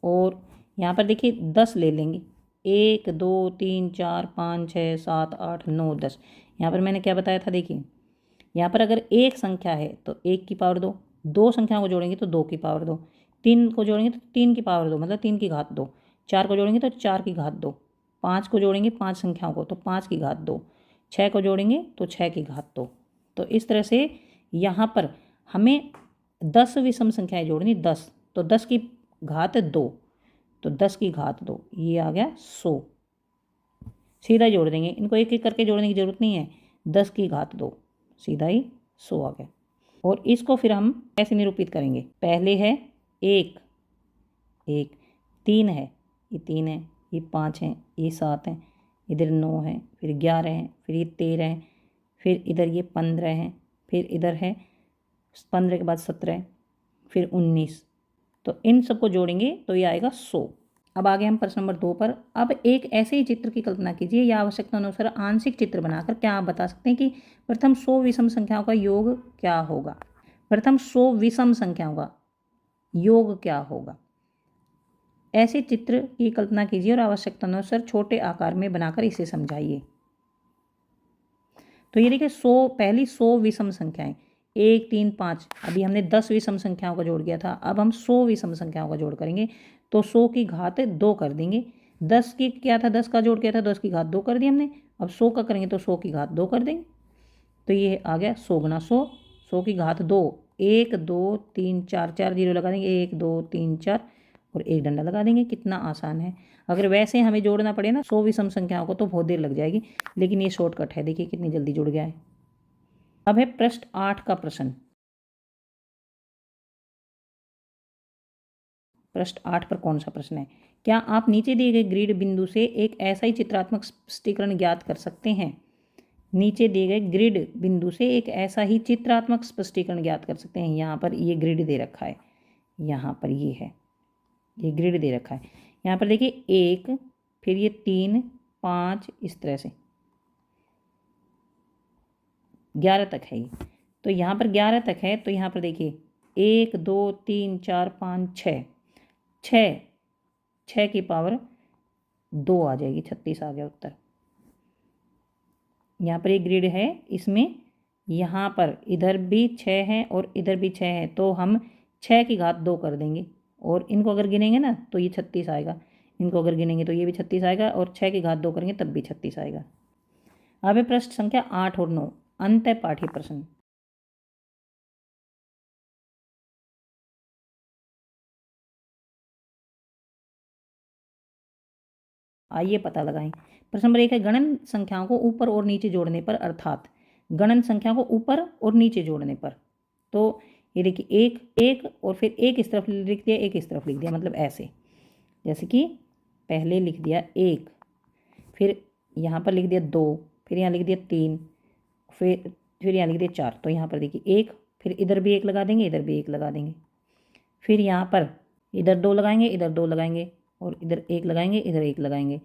और यहाँ पर देखिए 10 ले लेंगे। 1, 2, 3, 4, 5, 6, 7, 8, 9, 10। यहाँ पर मैंने क्या बताया था, देखिए यहाँ पर अगर एक संख्या है तो 1 की पावर 2, 2 संख्याओं को जोड़ेंगे तो 2 की पावर 2, 3 को जोड़ेंगे तो 3 की पावर 2 मतलब 3 की घात 2, 4 को जोड़ेंगे तो 4 की घात 2, 5 को जोड़ेंगे 5 संख्याओं को तो 5 की घात 2, 6 को जोड़ेंगे तो 6 की घात 2। तो इस तरह से यहाँ पर हमें 10 विषम संख्याएं जोड़नी। 10 तो 10 की घात 2 तो 10 की घात 2, ये आ गया 100। सीधा जोड़ देंगे, इनको एक एक करके जोड़ने की जरूरत नहीं है। 10 की घात 2 सीधा ही 100 आ गया। और इसको फिर हम ऐसे निरूपित करेंगे। पहले है 1, 3 है, ये 3 है, ये 5 है, ये 7 है, इधर 9 है, फिर 11 है, फिर ये 13 है, फिर इधर ये 15 है, फिर इधर है 15 के बाद 17, फिर 19। तो इन सबको जोड़ेंगे तो ये आएगा 100। अब आगे हम प्रश्न नंबर 2 पर। अब एक ऐसे ही चित्र की कल्पना कीजिए या आवश्यकता अनुसार आंशिक चित्र बनाकर क्या आप बता सकते हैं कि प्रथम 100 विषम संख्याओं का योग क्या होगा। प्रथम 100 विषम संख्याओं का योग क्या होगा। ऐसे चित्र की कल्पना कीजिए और आवश्यकता अनुसार छोटे आकार में बनाकर इसे समझाइए। तो ये देखिए 100, पहली 100 विषम संख्याएं 1, 3, 5। अभी हमने 10 विषम संख्याओं का जोड़ किया था, अब हम 100 विषम संख्याओं का जोड़ करेंगे तो 100 की घात 2 कर देंगे। 10 की क्या था, 10 का जोड़ किया था, 10 की घात 2 कर दी हमने। अब 100 का करेंगे तो 100 की घात 2 कर देंगे। तो ये आ गया 100 गुना 100, 100 की घात 2, 1, 2, 3, 4, 4 जीरो लगा देंगे, 1, 2, 3, 4 और एक डंडा लगा देंगे। कितना आसान है। अगर वैसे हमें जोड़ना पड़े ना 100 विषम संख्याओं को तो बहुत देर लग जाएगी, लेकिन ये शॉर्टकट है। देखिए कितनी जल्दी जुड़ गया है। अब है पृष्ठ 8 का प्रश्न। पृष्ठ 8 पर कौन सा प्रश्न है। क्या आप नीचे दिए गए ग्रिड बिंदु से एक ऐसा ही चित्रात्मक स्पष्टीकरण ज्ञात कर सकते हैं। नीचे दिए गए ग्रिड बिंदु से एक ऐसा ही चित्रात्मक स्पष्टीकरण ज्ञात कर सकते हैं। यहाँ पर ये ग्रिड दे रखा है, यहाँ पर ये है, ये ग्रिड दे रखा है। यहाँ पर देखिए 1, फिर ये 3, 5, इस तरह से 11 तक है ये। तो यहाँ पर 11 तक है तो यहाँ पर देखिए 1, 2, 3, 4, 5, 6, 6 की पावर 2 आ जाएगी, 36 आ गया उत्तर। यहाँ पर एक ग्रिड है, इसमें यहाँ पर इधर भी 6 है और इधर भी 6 है तो हम 6 की घात 2 कर देंगे और इनको अगर गिनेंगे ना तो ये 36 आएगा। इनको अगर गिनेंगे तो ये भी 36 आएगा और 6 की घात 2 करेंगे तब भी 36 आएगा। अब है प्रश्न संख्या 8 और 9 अंत पाठ्य प्रश्न। आइए पता लगाएं। प्रश्न नंबर 1 है, गणन संख्याओं को ऊपर और नीचे जोड़ने पर, अर्थात गणन संख्या को ऊपर और नीचे जोड़ने पर। तो ये देखिए 1 और फिर एक इस तरफ लिख दिया, एक इस तरफ लिख दिया, मतलब ऐसे। जैसे कि पहले लिख दिया 1, फिर यहाँ पर लिख दिया 2, फिर यहाँ लिख दिया 3, फिर यहाँ लिख दिया 4। तो यहाँ पर देखिए 1, फिर इधर भी 1 लगा देंगे, इधर भी 1 लगा देंगे, फिर यहाँ पर इधर 2 लगाएंगे, इधर 2 लगाएंगे और इधर 1 लगाएंगे, इधर 1 लगाएंगे,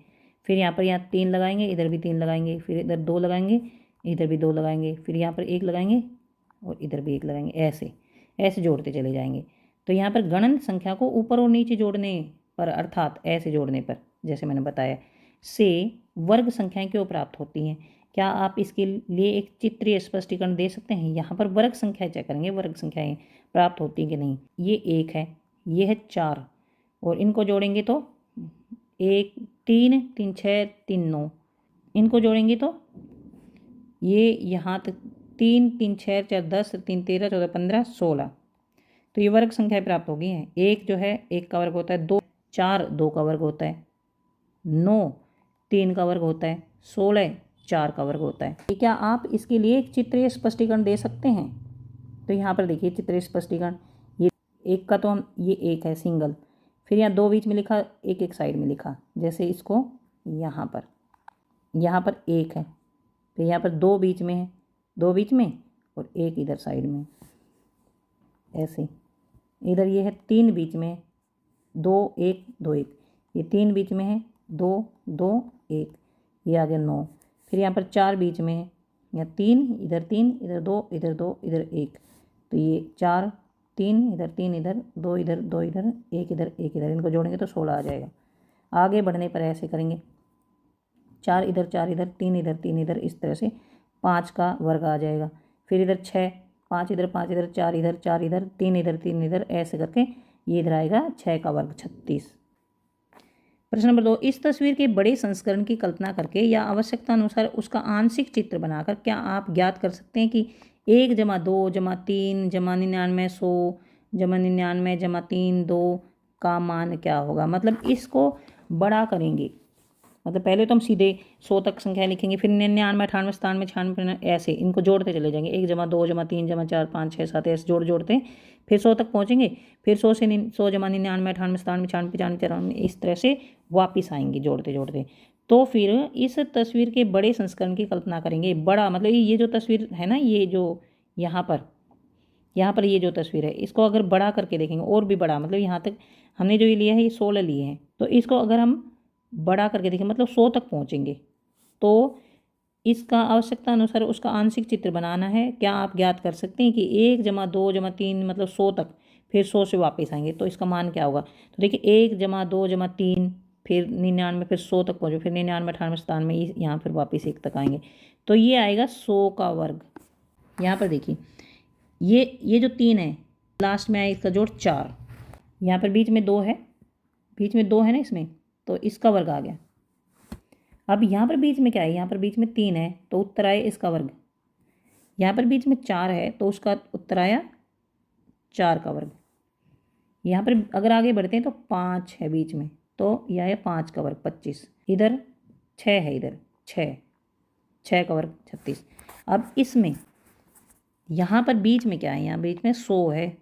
फिर यहाँ पर 3 लगाएंगे, इधर भी 3 लगाएंगे, फिर इधर 2 लगाएंगे, इधर भी 2 लगाएंगे, फिर यहाँ पर 1 लगाएंगे और इधर भी 1 लगाएंगे। ऐसे ऐसे जोड़ते चले जाएंगे। तो यहाँ पर गणन संख्या को ऊपर और नीचे जोड़ने पर, अर्थात ऐसे जोड़ने पर, जैसे मैंने बताया, से वर्ग संख्याएं क्यों प्राप्त होती हैं? क्या आप इसके लिए एक चित्रीय स्पष्टीकरण दे सकते हैं? यहाँ पर वर्ग संख्याएं चेक करेंगे, वर्ग संख्याएं प्राप्त होती हैं कि नहीं। ये 1 है, ये है 4, और इनको जोड़ेंगे तो 1 3 3 6 3 9, इनको जोड़ेंगे तो ये यहाँ तक 3 3 6 4 10 3 13 14 15 16, तो ये वर्ग संख्याएं प्राप्त हो गई हैं। 1 जो है 1 का वर्ग होता है 2, 4 2 का वर्ग होता है, 9 3 का वर्ग होता है, 16 4 का वर्ग होता है। क्या आप इसके लिए एक चित्रीय स्पष्टीकरण दे सकते हैं? तो यहाँ पर देखिए चित्रीय स्पष्टीकरण, ये 1 का तो हम, ये 1 है सिंगल, फिर यहाँ 2 बीच में लिखा, 1 1 साइड में लिखा, जैसे इसको यहाँ पर 1 है, फिर यहाँ पर 2 बीच में है, 2 बीच में और 1 इधर साइड में, ऐसे। इधर ये है 3 बीच में, 2 1 2 1, ये 3 बीच में है, 2 2 1, ये आ गया 9, फिर यहाँ पर 4 बीच में है, यहाँ 3 इधर 3 इधर 2 इधर 2 इधर 1, तो ये 4 3 इधर 3 इधर 2 इधर 2 इधर 1 इधर 1 इधर, इनको जोड़ेंगे तो 16 आ जाएगा। आगे बढ़ने पर ऐसे करेंगे, 4 इधर 4 इधर 3 इधर 3 इधर, इस तरह से 5 का वर्ग आ जाएगा। फिर इधर 6, 5 इधर 5 इधर 4 इधर 4 इधर 3 इधर 3 इधर, ऐसे करके ये इधर आएगा 6 का वर्ग 36। प्रश्न नंबर 2, इस तस्वीर के बड़े संस्करण की कल्पना करके या आवश्यकता अनुसार उसका आंशिक चित्र बनाकर क्या आप ज्ञात कर सकते हैं कि 1 जमा 2 जमा 3 जमा 99 100 जमा 99 जमा 3 2 का मान क्या होगा? मतलब इसको बड़ा करेंगे, मतलब पहले तो हम सीधे 100 तक संख्या लिखेंगे, फिर 99 98 97 96, ऐसे इनको जोड़ते चले जाएंगे, 1 जमा 2 जमा 3 जमा 4 5 6 7, ऐसे जोड़ते फिर 100 तक पहुँचेंगे, फिर 100 से 100 जमा 99 98 97 96 95 94, इस तरह से वापिस आएंगे जोड़ते। तो फिर इस तस्वीर के बड़े संस्करण की कल्पना करेंगे। बड़ा मतलब ये जो तस्वीर है ना, ये जो यहाँ पर ये जो तस्वीर है, इसको अगर बड़ा करके देखेंगे और भी बड़ा, मतलब यहाँ तक हमने जो ये लिया है ये 16 लिए हैं, तो इसको अगर हम बड़ा करके देखें मतलब 100 तक पहुँचेंगे, तो इसका आवश्यकता अनुसार उसका आंशिक चित्र बनाना है। क्या आप ज्ञात कर सकते हैं कि 1 जमा 2 जमा 3 मतलब 100 तक, फिर 100 से वापस आएंगे, तो इसका मान क्या होगा? तो देखिए 1 जमा 2 जमा 3 फिर 99 फिर 100 तक पहुँचे, फिर 99 98 97, यहाँ फिर वापस 1 तक आएंगे, तो ये आएगा 100 का वर्ग। यहाँ पर देखिए ये जो 3 है लास्ट में आए, इसका जोड़ 4, यहाँ पर बीच में 2 है ना इसमें, तो इसका वर्ग आ गया। अब यहाँ पर बीच में क्या है? यहाँ पर बीच में 3 है, तो उत्तर आए इसका वर्ग। यहाँ पर बीच में 4 है, तो उसका उत्तर आया 4 का वर्ग। यहाँ पर अगर आगे बढ़ते हैं तो 5 है बीच में, तो यह है 5 का वर्ग 25। इधर 6 है, इधर 6 का वर्ग 36। अब इसमें यहाँ पर बीच में क्या है? यहाँ बीच में 100 है,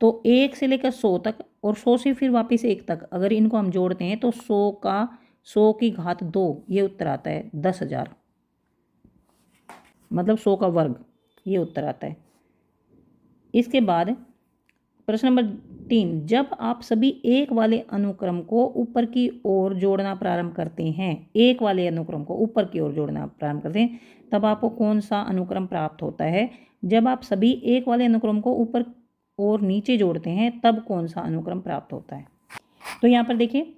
तो 1 से लेकर 100 तक और 100 से फिर वापस 1 तक, अगर इनको हम जोड़ते हैं तो 100 की घात 2, ये उत्तर आता है 10,000, मतलब 100 का वर्ग, ये उत्तर आता है। इसके बाद प्रश्न नंबर 3, जब आप सभी एक वाले अनुक्रम को ऊपर की ओर जोड़ना प्रारंभ करते हैं, एक वाले अनुक्रम को ऊपर की ओर जोड़ना प्रारंभ करते हैं, तब आपको कौन सा अनुक्रम प्राप्त होता है? जब आप सभी एक वाले अनुक्रम को ऊपर और नीचे जोड़ते हैं, तब कौन सा अनुक्रम प्राप्त होता है? तो यहाँ पर देखिए,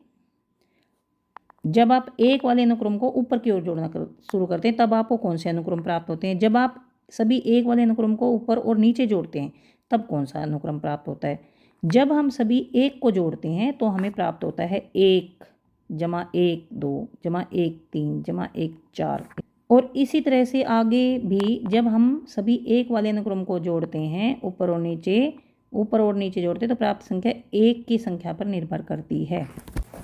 जब आप एक वाले अनुक्रम को ऊपर की ओर जोड़ना शुरू करते हैं, तब आपको कौन से अनुक्रम प्राप्त होते हैं? जब आप सभी एक वाले अनुक्रम को ऊपर और नीचे जोड़ते हैं, तब कौन सा अनुक्रम प्राप्त होता है? जब हम सभी एक को जोड़ते हैं तो हमें प्राप्त होता है 1 जमा 1 2 जमा 1 3 जमा 1 4, और इसी तरह से आगे भी जब हम सभी एक वाले अनुक्रम को जोड़ते हैं ऊपर और नीचे जोड़ते हैं, तो प्राप्त संख्या 1 की संख्या पर निर्भर करती है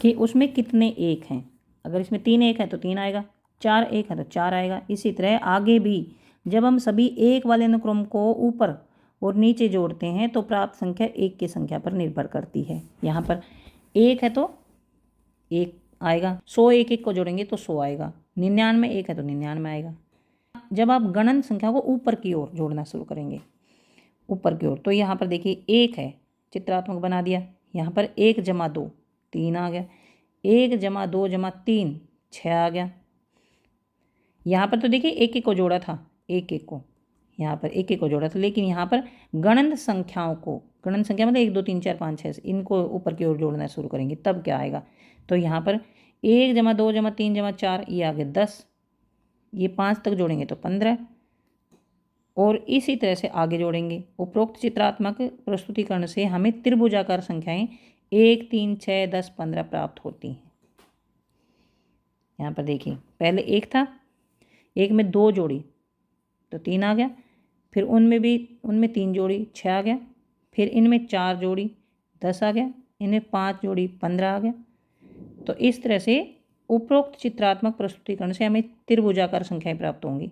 कि उसमें कितने 1 हैं। अगर इसमें 3 1 है तो 3 आएगा, 4 1 है तो 4 आएगा। इसी तरह आगे भी जब हम सभी एक वाले अनुक्रम को ऊपर और नीचे जोड़ते हैं तो प्राप्त संख्या 1 की संख्या पर निर्भर करती है। यहाँ पर 1 है तो 1 आएगा, 100 1 1 को जोड़ेंगे तो 100 आएगा, 99 1 है तो 99 आएगा। जब आप गणन संख्या को ऊपर की ओर जोड़ना शुरू करेंगे, ऊपर की ओर, तो यहाँ पर देखिए 1 है, चित्रात्मक बना दिया। यहाँ पर 1 जमा 2 3 आ गया, 1 जमा 2 जमा 3 6 आ गया। यहाँ पर तो देखिए 1 1 को जोड़ा था, 1 1 को यहाँ पर 1 1 को जोड़ा था, लेकिन यहाँ पर गणन संख्याओं को गणन संख्या मतलब 1 2 3 4 5 6, इनको ऊपर की ओर जोड़ना शुरू करेंगे तब क्या आएगा। तो यहाँ पर 1 जमा 2 जमा 3 जमा 4, ये आ गया 10, ये 5 तक जोड़ेंगे तो 15, और इसी तरह से आगे जोड़ेंगे। उपरोक्त चित्रात्मक प्रस्तुतिकरण से हमें त्रिभुजाकार संख्याएं 1 3 6 10 15 प्राप्त होती हैं। यहाँ पर देखिए, पहले 1 था, 1 में 2 जोड़ी तो 3 आ गया, फिर उनमें 3 जोड़ी 6 आ गया, फिर इनमें 4 जोड़ी 10 आ गया, इनमें 5 जोड़ी 15 आ गया। तो इस तरह से उपरोक्त चित्रात्मक प्रस्तुतिकरण से हमें त्रिभुजाकार संख्याएं प्राप्त होंगी।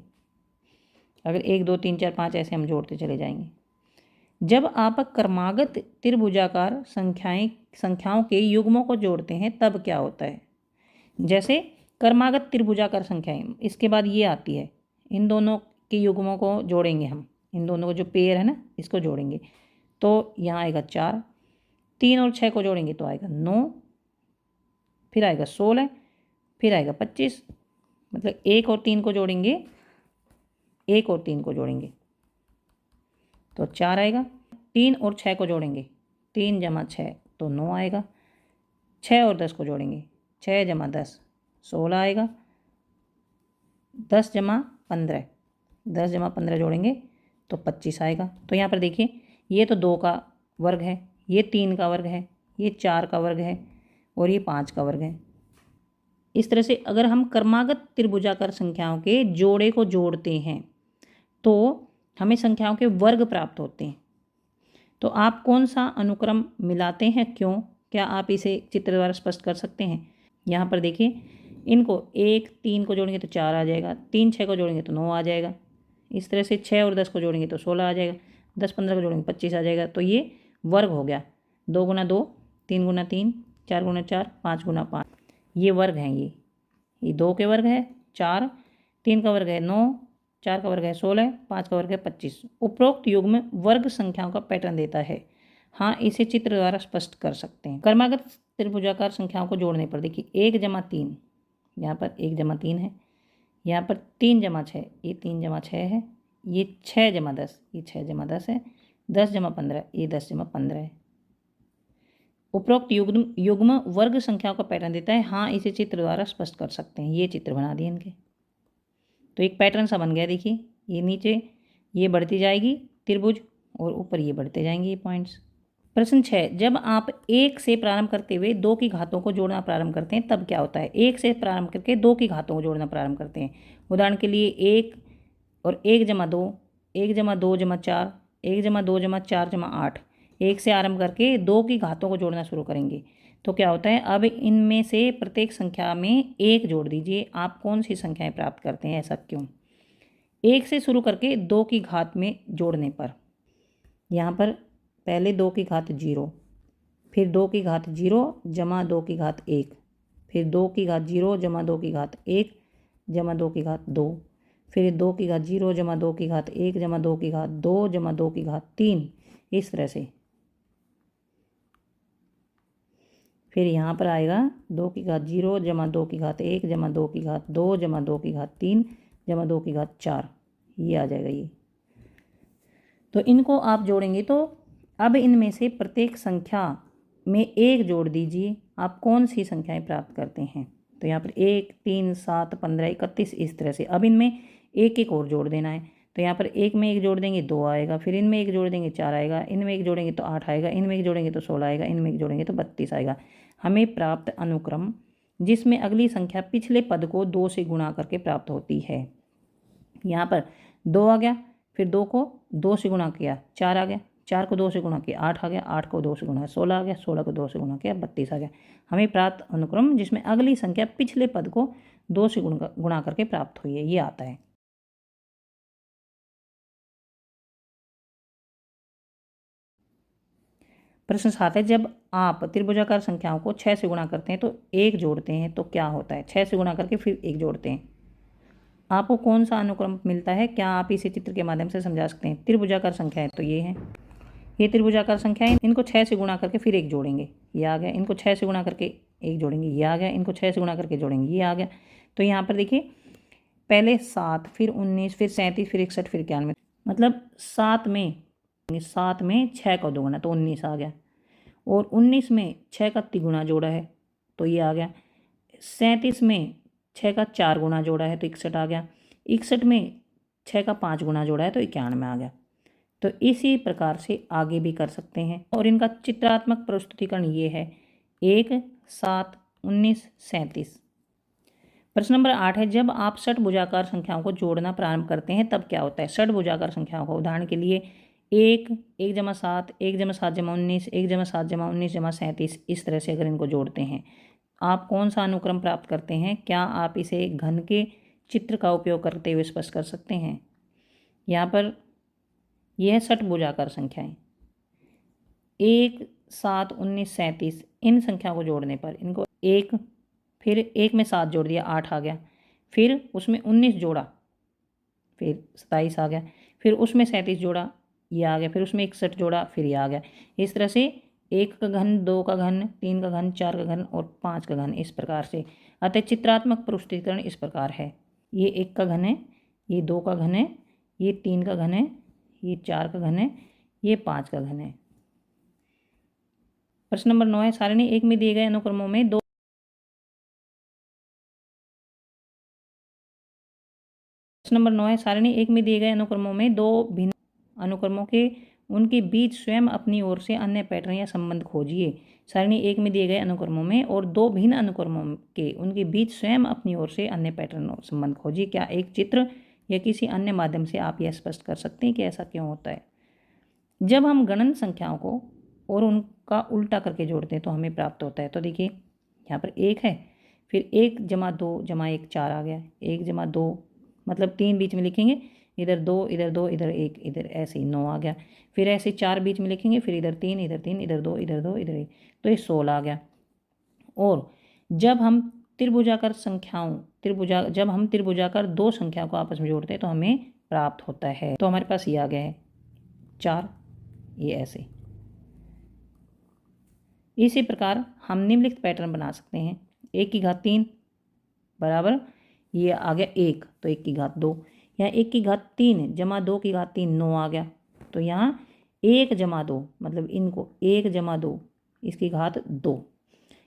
अगर 1 2 3 4 5 ऐसे हम जोड़ते चले जाएंगे। जब आप क्रमागत त्रिभुजाकार संख्याओं के युग्मों को जोड़ते हैं तब क्या होता है। जैसे क्रमागत त्रिभुजाकार संख्याएं, इसके बाद ये आती है, इन दोनों के युग्मों को जोड़ेंगे हम, इन दोनों को जो पेयर है ना इसको जोड़ेंगे तो यहाँ आएगा 4, 3 और 6 को जोड़ेंगे तो आएगा 9, फिर आएगा 16, फिर आएगा 25, मतलब 1 और 3 को जोड़ेंगे, 1 और 3 को जोड़ेंगे तो 4 आएगा, 3 और 6 को जोड़ेंगे, 3 जमा 6 तो 9 आएगा, 6 और 10 को जोड़ेंगे, 6 जमा 10 16 आएगा, 10 जमा 15, 10 जमा 15 जोड़ेंगे तो 25 आएगा। तो यहाँ पर देखिए, ये तो 2 का वर्ग है, ये 3 का वर्ग है, ये 4 का वर्ग है और ये 5 का वर्ग है। इस तरह से अगर हम क्रमागत त्रिभुजाकार संख्याओं के जोड़े को जोड़ते हैं तो हमें संख्याओं के वर्ग प्राप्त होते हैं। तो आप कौन सा अनुक्रम मिलाते हैं, क्यों, क्या आप इसे चित्र द्वारा स्पष्ट कर सकते हैं। यहाँ पर देखिए, इनको 1 3 को जोड़ेंगे तो 4 आ जाएगा, 3 6 को जोड़ेंगे तो 9 आ जाएगा, इस तरह से 6 और 10 को जोड़ेंगे तो 16 आ जाएगा, 10 15 को जोड़ेंगे 25 आ जाएगा। तो ये वर्ग हो गया, 2 गुना 2, 3 गुना 3, 4 गुना 4, 5 गुना 5, ये वर्ग हैं। ये 2 के वर्ग है 4, 3 का वर्ग है 9, 4 का वर्ग है 16, 5 का वर्ग है 25। उपरोक्त युग्म वर्ग संख्याओं का पैटर्न देता है। हाँ, इसे चित्र द्वारा स्पष्ट कर सकते हैं। क्रमागत त्रिभुजाकार संख्याओं को जोड़ने पर देखिए 1 जमा 3, यहाँ पर 1 जमा 3 है, यहाँ पर 3 जमा 6, ये 3 जमा 6 है, ये 6 जमा 10, ये 6 जमा 10 है, 10 जमा 15, ये 10 जमा 15 है। उपरोक्त युग्म वर्ग संख्याओं का पैटर्न देता है। हाँ, इसे चित्र द्वारा स्पष्ट कर सकते हैं। ये चित्र बना दिए इनके, तो एक पैटर्न सा बन गया। देखिए, ये नीचे ये बढ़ती जाएगी त्रिभुज और ऊपर ये बढ़ते जाएंगे ये पॉइंट्स। प्रश्न 6, जब आप 1 से प्रारंभ करते हुए 2 की घातों को जोड़ना प्रारंभ करते हैं तब क्या होता है। 1 से प्रारंभ करके 2 की घातों को जोड़ना प्रारंभ करते हैं। उदाहरण के लिए 1 और 1 जमा 2, 1 जमा 2 जमा 4, 1 जमा 2 जमा 4 जमा 8, 1 से आरंभ करके 2 की घातों को जोड़ना शुरू करेंगे तो क्या होता है। अब इनमें से प्रत्येक संख्या में 1 जोड़ दीजिए, आप कौन सी संख्याएं प्राप्त करते हैं, ऐसा क्यों। 1 से शुरू करके 2 की घात में जोड़ने पर यहाँ पर पहले 2 की घात 0, फिर 2 की घात 0 जमा 2 की घात 1, फिर 2 की घात 0 जमा 2 की घात 1 जमा 2 की घात 2, फिर 2 की घात 0 जमा 2 की घात 1 जमा 2 की घात 2 जमा 2 की घात 3, इस तरह से। फिर यहाँ पर आएगा 2 की घात 0 जमा 2 की घात 1 जमा 2 की घात 2 जमा 2 की घात 3 जमा 2 की घात 4, ये आ जाएगा ये। तो इनको आप जोड़ेंगे तो अब इनमें से प्रत्येक संख्या में 1 जोड़ दीजिए, आप कौन सी संख्याएं प्राप्त करते हैं। तो यहाँ पर 1 3 7 15 31, इस तरह से। अब इनमें 1 1 और जोड़ देना है, तो यहाँ पर 1 में 1 जोड़ देंगे 2 आएगा, फिर इनमें 1 जोड़ देंगे 4 आएगा, इनमें 1 जोड़ेंगे तो 8 आएगा, इनमें 1 जोड़ेंगे तो 16 आएगा, इनमें 1 जोड़ेंगे तो 32 आएगा। हमें प्राप्त अनुक्रम जिसमें अगली संख्या पिछले पद को 2 से गुणा करके प्राप्त होती है। यहाँ पर 2 आ गया, फिर 2 को 2 से गुणा किया 4 आ गया, 4 को 2 से गुणा किया 8 आ गया, 8 को 2 से गुणा 16 आ गया, 16 को 2 से गुणा किया 32 आ गया। हमें प्राप्त अनुक्रम जिसमें अगली संख्या पिछले पद को 2 से गुणा करके प्राप्त हुई है, ये आता है। प्रश्न 7 है, जब आप त्रिभुजाकार संख्याओं को 6 से गुणा करते हैं तो 1 जोड़ते हैं तो क्या होता है। 6 से गुणा करके फिर 1 जोड़ते हैं, आपको कौन सा अनुक्रम मिलता है, क्या आप इसे चित्र के माध्यम से समझा सकते हैं। त्रिभुजाकार संख्या है तो ये है, ये त्रिभुजाकार संख्या है, इनको 6 से गुणा करके फिर 1 जोड़ेंगे, ये आ गया। इनको 6 से गुणा करके 1 जोड़ेंगे, ये आ गया। इनको 6 से गुणा करके जोड़ेंगे, ये आ गया। तो यहाँ पर देखिए, पहले 7, फिर 19, फिर 37, फिर 61, फिर 91, मतलब 7 में 7 में 6 का दोगुना तो 19 आ गया, और 19 में 6 का तिगुना जोड़ा है तो ये आ गया। 37 में 6 का 4 गुना जोड़ा है तो 61 आ गया। 61 में 6 का 5 गुना जोड़ा है तो 91 आ गया। तो इसी प्रकार से आगे भी कर सकते हैं, और इनका चित्रात्मक प्रस्तुतिकरण ये है 1, 7, 19, 37। प्रश्न नंबर 8 है, जब आप षटभुजाकार संख्याओं को जोड़ना प्रारंभ करते हैं तब क्या होता है। षटभुजाकार संख्याओं को, उदाहरण के लिए 1, 1 जमा 7, 1 जमा 7 जमा 19, 1 जमा 7 जमा 19 जमा 37, इस तरह से अगर इनको जोड़ते हैं आप कौन सा अनुक्रम प्राप्त करते हैं। क्या आप इसे घन के चित्र का उपयोग करते हुए स्पष्ट कर सकते हैं। यहाँ पर यह है षटभुजाकार संख्याएं 1, 7, 19, 37, इन संख्याओं को जोड़ने पर इनको 1, फिर 1 में 7 जोड़ दिया 8 आ गया, फिर उसमें 19 जोड़ा फिर 27 आ गया, फिर उसमें 37 जोड़ा ये आ गया, फिर उसमें 61 जोड़ा फिर ये आ गया। इस तरह से 1 का घन, 2 का घन, 3 का घन, 4 का घन और 5 का घन, इस प्रकार से। अतः चित्रात्मक प्रस्तुतिकरण इस प्रकार है। ये 1 का घन है, ये 2 का घन है, ये 3 का घन है, ये 4 का घन है, ये 5 का घन है। प्रश्न नंबर 9 है, सारणी 1 में दिए गए अनुक्रमों में दो प्रश्न नंबर 9 है, सारणी 1 में दिए गए अनुक्रमों में दो भिन्न अनुक्रमों के उनके बीच स्वयं अपनी ओर से अन्य पैटर्न या संबंध खोजिए। सारणी 1 में दिए गए अनुक्रमों में और दो भिन्न अनुक्रमों के उनके बीच स्वयं अपनी ओर से अन्य पैटर्न और संबंध खोजिए। क्या एक चित्र या किसी अन्य माध्यम से आप यह स्पष्ट कर सकते हैं कि ऐसा क्यों होता है। जब हम गणन संख्याओं को और उनका उल्टा करके जोड़ते हैं तो हमें प्राप्त होता है। तो देखिए यहाँ पर 1 है, फिर 1 जमा 2 जमा 1 4 आ गया, 1 जमा 2 मतलब 3 बीच में लिखेंगे, इधर 2 इधर 2 इधर 1 इधर, ऐसे ही 9 आ गया। फिर ऐसे 4 बीच में लिखेंगे, फिर इधर 3 इधर 3 इधर 2 इधर 2 इधर 1, तो ये 16 आ गया। और जब हम त्रिभुजाकार दो संख्याओं को आपस में जोड़ते हैं तो हमें प्राप्त होता है। तो हमारे पास ये आ गया है 4, ये ऐसे। इसी प्रकार हम निम्नलिखित पैटर्न बना सकते हैं। 1 की घात 3 बराबर ये आ गया 1, तो 1 की घात 2, यहाँ 1 की घात 3 जमा 2 की घात 3 9 आ गया। तो यहाँ 1 जमा 2 मतलब इनको 1 जमा 2 इसकी घात 2,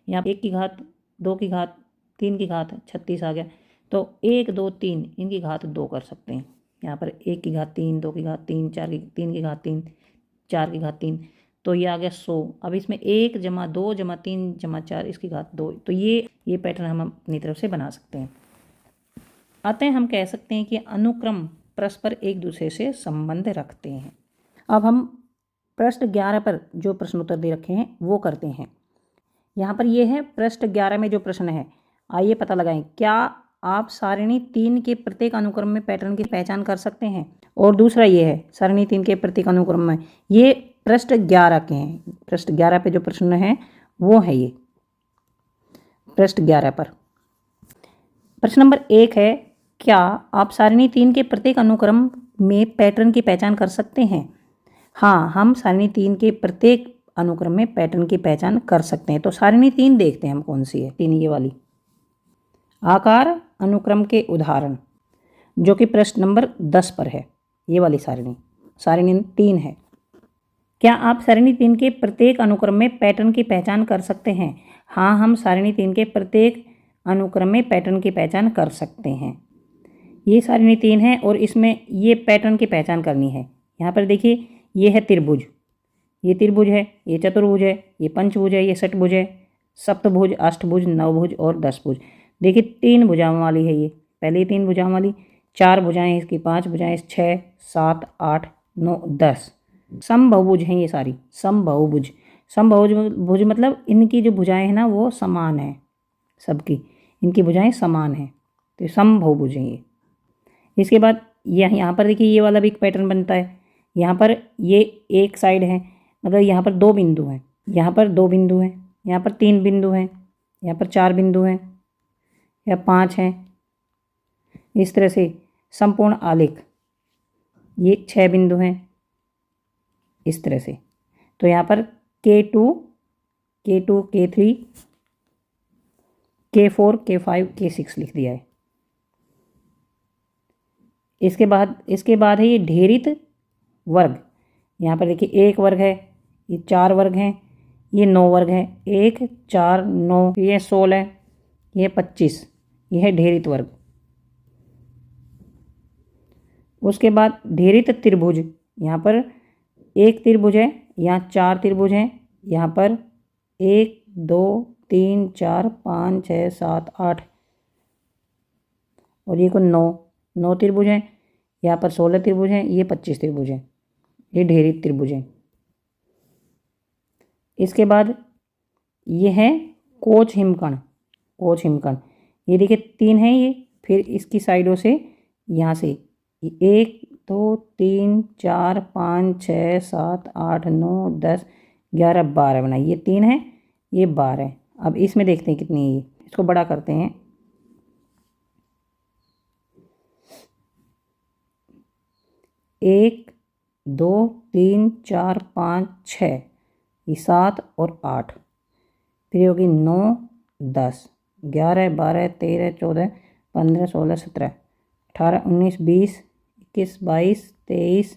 यहाँ 1 की घात 2 की घात 3 की घात 36 आ गया। तो 1 2 3 इनकी घात 2 कर सकते हैं। यहाँ पर 1 की घात 3 2 की घात 3 4 की 3 की घात 3 4 की घात 3, तो ये आ गया 100। अब इसमें 1 जमा 2 जमा 3 जमा 4 इसकी घात 2, तो ये पैटर्न हम अपनी तरफ से बना सकते हैं। अतः हम कह सकते हैं कि अनुक्रम परस्पर एक दूसरे से संबंध रखते हैं। अब हम पृष्ठ 11 पर जो प्रश्न उत्तर दे रखे हैं वो करते हैं। यहाँ पर ये है पृष्ठ 11 में जो प्रश्न है, आइए पता लगाएं। क्या आप सारणी 3 के प्रत्येक अनुक्रम में पैटर्न की पहचान कर सकते हैं। और दूसरा ये है सारणी 3 के प्रत्येक अनुक्रम में, ये पृष्ठ 11 के हैं। पृष्ठ 11 पे जो प्रश्न है वो है ये पृष्ठ 11 पर। प्रश्न नंबर 1 है, क्या आप सारणी 3 के प्रत्येक अनुक्रम में पैटर्न की पहचान कर सकते हैं। हाँ, हम सारणी 3 के प्रत्येक अनुक्रम में पैटर्न की पहचान कर सकते हैं। तो सारणी 3 देखते हैं हम कौन सी है। 3 ये वाली आकार अनुक्रम के उदाहरण, जो कि प्रश्न नंबर 10 पर है। ये वाली सारणी 3 है। क्या आप सारणी 3 के प्रत्येक अनुक्रम में पैटर्न की पहचान कर सकते हैं। हाँ, हम सारणी 3 के प्रत्येक अनुक्रम में पैटर्न की पहचान कर सकते हैं। ये सारणी 3 है और इसमें ये पैटर्न की पहचान करनी है। यहाँ पर देखिए ये है त्रिभुज, ये त्रिभुज है, ये चतुर्भुज है, ये पंचभुज है, ये षटभुज है, सप्तभुज, अष्टभुज, नवभुज और 10 भुज। देखिए 3 भुजाओं वाली है ये, पहले 3 भुजाओं वाली, 4 भुजाएं इसकी, 5 भुजाएं, 6 7 8 9 10 समबाहुभुज हैं ये सारी। समबाहुभुज भुज मतलब इनकी जो भुजाएं हैं ना वो समान है, सबकी इनकी भुजाएं समान हैं, तो समबाहुभुज हैं ये। इसके बाद यहाँ पर देखिए ये वाला भी एक पैटर्न बनता है। यहाँ पर ये एक साइड है, मतलब यहाँ पर 2 बिंदु हैं, यहाँ पर 2 बिंदु हैं, यहाँ पर 3 बिंदु हैं, यहाँ पर 4 बिंदु हैं या 5 हैं। इस तरह से संपूर्ण आलेख ये 6 बिंदु हैं इस तरह से। तो यहाँ पर K2 K3 K4 K5 K6 लिख दिया है। इसके बाद है ये ढेरित वर्ग, यहाँ पर देखिए 1 वर्ग है, ये 4 वर्ग हैं, ये 9 वर्ग है। 1 4 9, ये 16, ये 25, ये है ढेरित वर्ग। उसके बाद ढेरित त्रिभुज, यहाँ पर 1 त्रिभुज है, यहाँ 4 त्रिभुज हैं, यहाँ पर 1 2 3 4 5 6 7 8 और ये को 9 त्रिभुज हैं, यहाँ पर 16 त्रिभुज हैं, ये 25 त्रिभुज हैं, ये ढेरित त्रिभुज हैं। इसके बाद ये है कोच हिमकण। कोच हिमकण ये देखिए 3 है ये, फिर इसकी साइडों से यहाँ से 1 2 3 4 5 6 7 8 9 10 11 12 बनाई, ये 3 है, ये 12 है। अब इसमें देखते हैं कितनी है ये, इसको बड़ा करते हैं। 1 2 3 4 5 6, ये 7 और 8, फिर होगी 9 10 11 12 13 14 15 16 17 18 19 20 21 22 23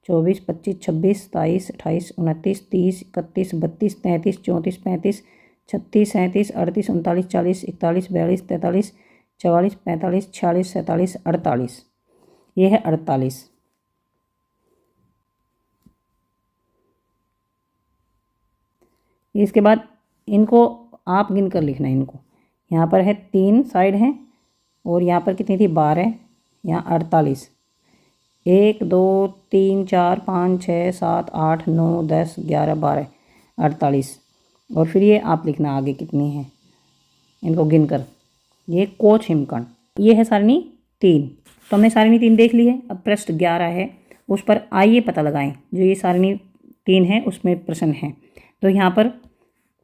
24 25 26 27 28 29 30 31 32 33 34 35 36 37 38 39 40 41 42 43 44 45 46 47 48, ये है 48। इसके बाद इनको आप गिन कर लिखना है इनको। यहाँ पर है 3 साइड हैं और यहाँ पर कितनी थी 12, यहाँ 48। 1 2 3 4 5 6 7 8 9 10 11 12 48, और फिर ये आप लिखना आगे कितनी है इनको गिन कर। ये कोच हिमकण, ये है सारणी 3। तो हमने सारणी 3 देख ली है। अब प्रश्न 11 है, उस पर आइए पता लगाएं। जो ये सारणी 3 है उसमें प्रश्न है। तो यहाँ पर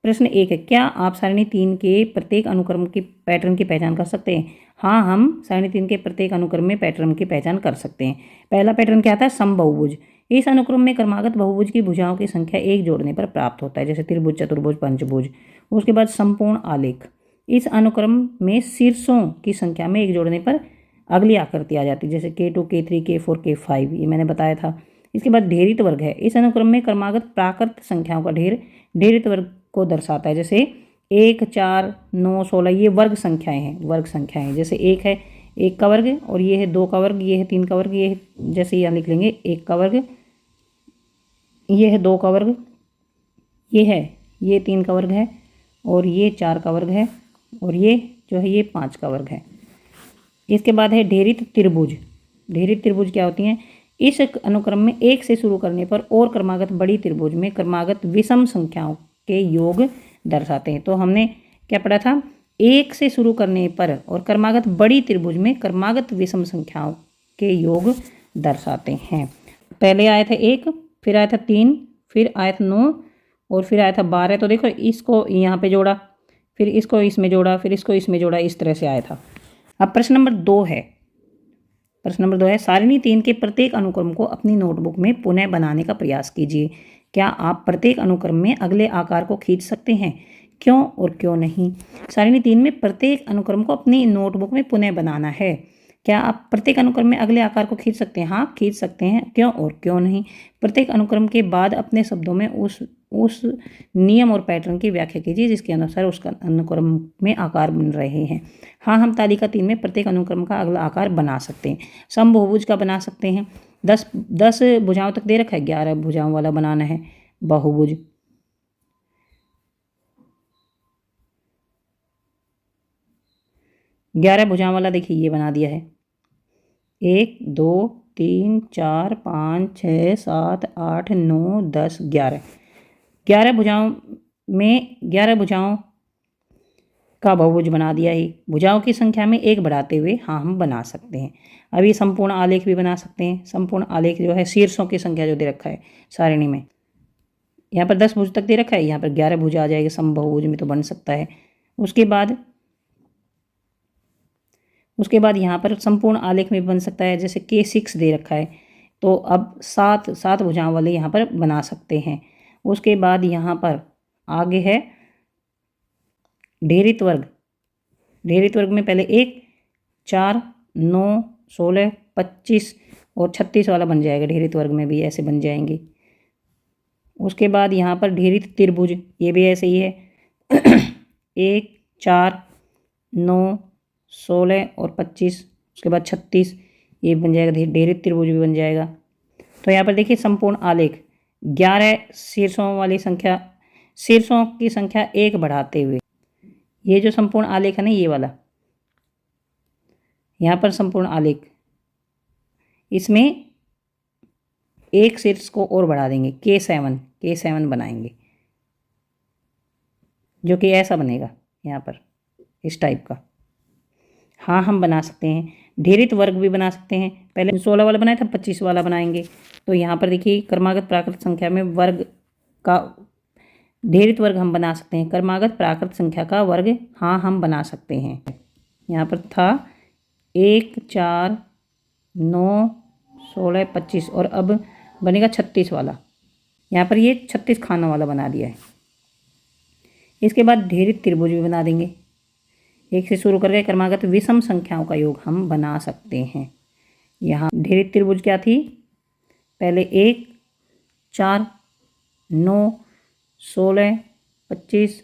प्रश्न 1 है, क्या आप सारणी 3 के प्रत्येक अनुक्रम की पैटर्न की पहचान कर सकते हैं? हाँ, हम सारणी 3 के प्रत्येक अनुक्रम में पैटर्न की पहचान कर सकते हैं। पहला पैटर्न क्या था? समबहुभुज। इस अनुक्रम में क्रमागत बहुभुज की भुजाओं की संख्या 1 जोड़ने पर प्राप्त होता है, जैसे त्रिभुज, चतुर्भुज, पंचभुज। उसके बाद संपूर्ण आलेख। इस अनुक्रम में शीर्षों की संख्या में 1 जोड़ने पर अगली आकृति आ जाती है, जैसे K2 K3 K4 K5, ये मैंने बताया था। इसके बाद ढेरित वर्ग है। इस अनुक्रम में क्रमागत प्राकृत संख्याओं का ढेर ढेरित वर्ग को दर्शाता है, जैसे 1 4 9 16, ये वर्ग संख्याएं हैं। वर्ग संख्याएं जैसे 1 है 1 का वर्ग, और ये है 2 का वर्ग, ये है 3 का वर्ग, ये है जैसे यहाँ लिख लेंगे 1 का वर्ग, ये है 2 का वर्ग, ये 3 का वर्ग है, और ये 4 का वर्ग है, और ये जो है ये 5 का वर्ग है। इसके बाद है ढेरित त्रिभुज। ढेरित त्रिभुज क्या होती हैं? इस अनुक्रम में 1 से शुरू करने पर और क्रमागत बड़ी त्रिभुज में क्रमागत विषम संख्याओं के योग दर्शाते हैं। तो हमने क्या पढ़ा था? 1 से शुरू करने पर और क्रमागत बड़ी त्रिभुज में क्रमागत विषम संख्याओं के योग दर्शाते हैं। पहले आया था 1, फिर आया था 3, फिर आया था 9, और फिर आया था 12। तो देखो इसको यहाँ पे जोड़ा, फिर इसको इसमें जोड़ा, फिर इसको इसमें जोड़ा, इस तरह से आया था। अब प्रश्न नंबर 2 है। प्रश्न नंबर 2 है, सारणी 3 के प्रत्येक अनुक्रम को अपनी नोटबुक में पुनः बनाने का प्रयास कीजिए। क्या आप प्रत्येक अनुक्रम में अगले आकार को खींच सकते हैं? क्यों और क्यों नहीं? सारणी 3 में प्रत्येक अनुक्रम को अपनी नोटबुक में पुनः बनाना है। क्या आप प्रत्येक अनुक्रम में अगले आकार को खींच सकते हैं? हाँ, खींच सकते हैं। क्यों और क्यों नहीं? प्रत्येक अनुक्रम के बाद अपने शब्दों में उस नियम और पैटर्न की व्याख्या कीजिए जिसके अनुसार उसका अनुक्रम में आकार बन रहे हैं। हाँ, हम तालिका 3 में प्रत्येक अनुक्रम का अगला आकार बना सकते हैं। समबहुभुज का बना सकते हैं। 10 भुजाओं तक दे रखा है, 11 भुजाओं वाला बनाना है बहुभुज। ग्यारह भुजाओं वाला देखिए ये बना दिया है। 1 2 3 4 5 6 7 8 9 10 11। 11 भुजाओं में 11 भुजाओं का बहुभुज बना दिया ही। भुजाओं की संख्या में 1 बढ़ाते हुए हाँ हम बना सकते हैं। अब ये संपूर्ण आलेख भी बना सकते हैं। संपूर्ण आलेख जो है शीर्षों की संख्या जो दे रखा है सारिणी में, यहाँ पर 10 भुज तक दे रखा है, यहाँ पर 11 भुज आ जाएगा, समबहुभुज में तो बन सकता है। उसके बाद यहाँ पर संपूर्ण आलेख में बन सकता है, जैसे K6 दे रखा है, तो अब 7 भुजाओं वाले यहाँ पर बना सकते हैं। उसके बाद यहाँ पर आगे है ढेरित वर्ग। ढेरित वर्ग में पहले 1 4 9 16 25 और 36 वाला बन जाएगा। ढेरित वर्ग में भी ऐसे बन जाएंगे। उसके बाद यहाँ पर ढीरित त्रिभुज, ये भी ऐसे ही है 1 4 9 16 और 25, उसके बाद 36, ये बन जाएगा ढीरित त्रिभुज भी बन जाएगा। तो यहाँ पर देखिए संपूर्ण आलेख 11 शीर्षों वाली संख्या, शीर्षों की संख्या 1 बढ़ाते हुए, ये जो संपूर्ण आलेख है ना ये वाला, यहाँ पर संपूर्ण आलेख, इसमें एक शीर्ष को और बढ़ा देंगे, K7 बनाएंगे, जो कि ऐसा बनेगा यहाँ पर इस टाइप का। हाँ हम बना सकते हैं, ढेरित वर्ग भी बना सकते हैं। पहले 16 वाला बनाया था, 25 वाला बनाएंगे। तो यहाँ पर देखिए क्रमागत प्राकृत संख्या में वर्ग का ढेरित वर्ग हम बना सकते हैं, क्रमागत प्राकृत संख्या का वर्ग हाँ हम बना सकते हैं। यहाँ पर था 1 4 9 16 25 और अब बनेगा 36 वाला। यहाँ पर ये 36 खानों वाला बना दिया है। इसके बाद ढेरित त्रिभुज भी बना देंगे, 1 से शुरू करके क्रमागत विषम संख्याओं का योग हम बना सकते हैं। यहाँ ढेरित त्रिभुज क्या थी, पहले 1 4 9 16 25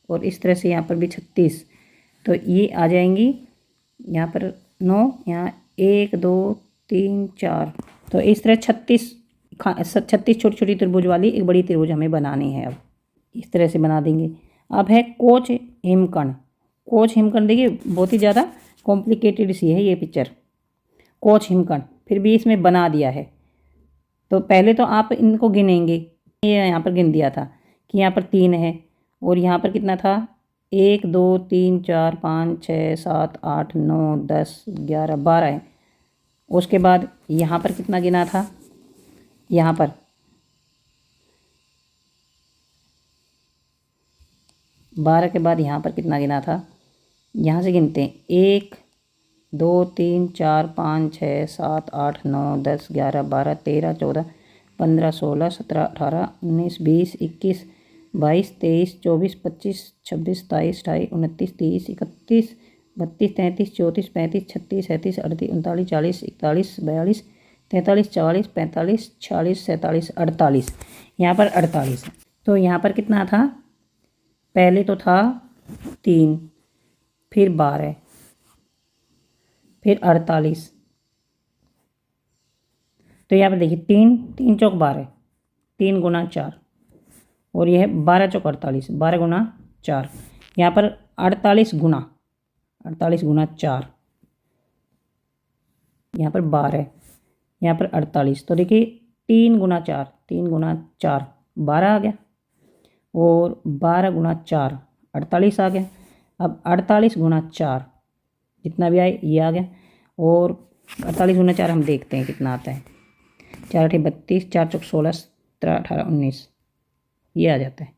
और इस तरह से यहाँ पर भी 36, तो ये आ जाएंगी यहाँ पर 9, यहाँ 1 2 3 4, तो इस तरह 36 छोटी छोटी त्रिभुज वाली एक बड़ी त्रिभुज हमें बनानी है। अब इस तरह से बना देंगे। अब है कोच हिमकर्ण। कोच हिमकर्ण देखिए बहुत ही ज़्यादा कॉम्प्लिकेटेड सी है ये पिक्चर, कोच हिमकर्ण, फिर भी इसमें बना दिया है। तो पहले तो आप इनको गिनेंगे, ये यहाँ पर गिन दिया था कि यहाँ पर 3 है और यहाँ पर कितना था 1 2 3 4 5 6 7 8 9 10 11 12 है। उसके बाद यहाँ पर कितना गिना था, यहाँ पर 12 के बाद यहाँ पर कितना गिना था, यहाँ से गिनते हैं 1 2 3 4 5 6 7 8 9 10 11 12 13 14 15 16 17 18 19 20 21 22 23 24 25 26 27 28 29 30 31 32 33 34 35 36 37 38 39 40 41 42 43 44 45 46 47 48, यहाँ पर 48 है। तो यहाँ पर कितना था, पहले तो था 3, फिर 12, फिर 48, तो यहाँ पर देखिए 3 3 चौक 12, 3 गुना 4 और यह है 12 चौक 48, 12 गुना 4, यहाँ पर 48 गुना 4, यहाँ पर 12, यहाँ पर 48, तो देखिए 3 गुना 4 12 आ गया और 12 गुना 4 48 आ गया। अब 48 गुना 4 जितना भी आए ये आ गया और 48 गुना 4 हम देखते हैं कितना आता है, 4 8 32, 4 चौक 16 17 18 19, ये आ जाता है।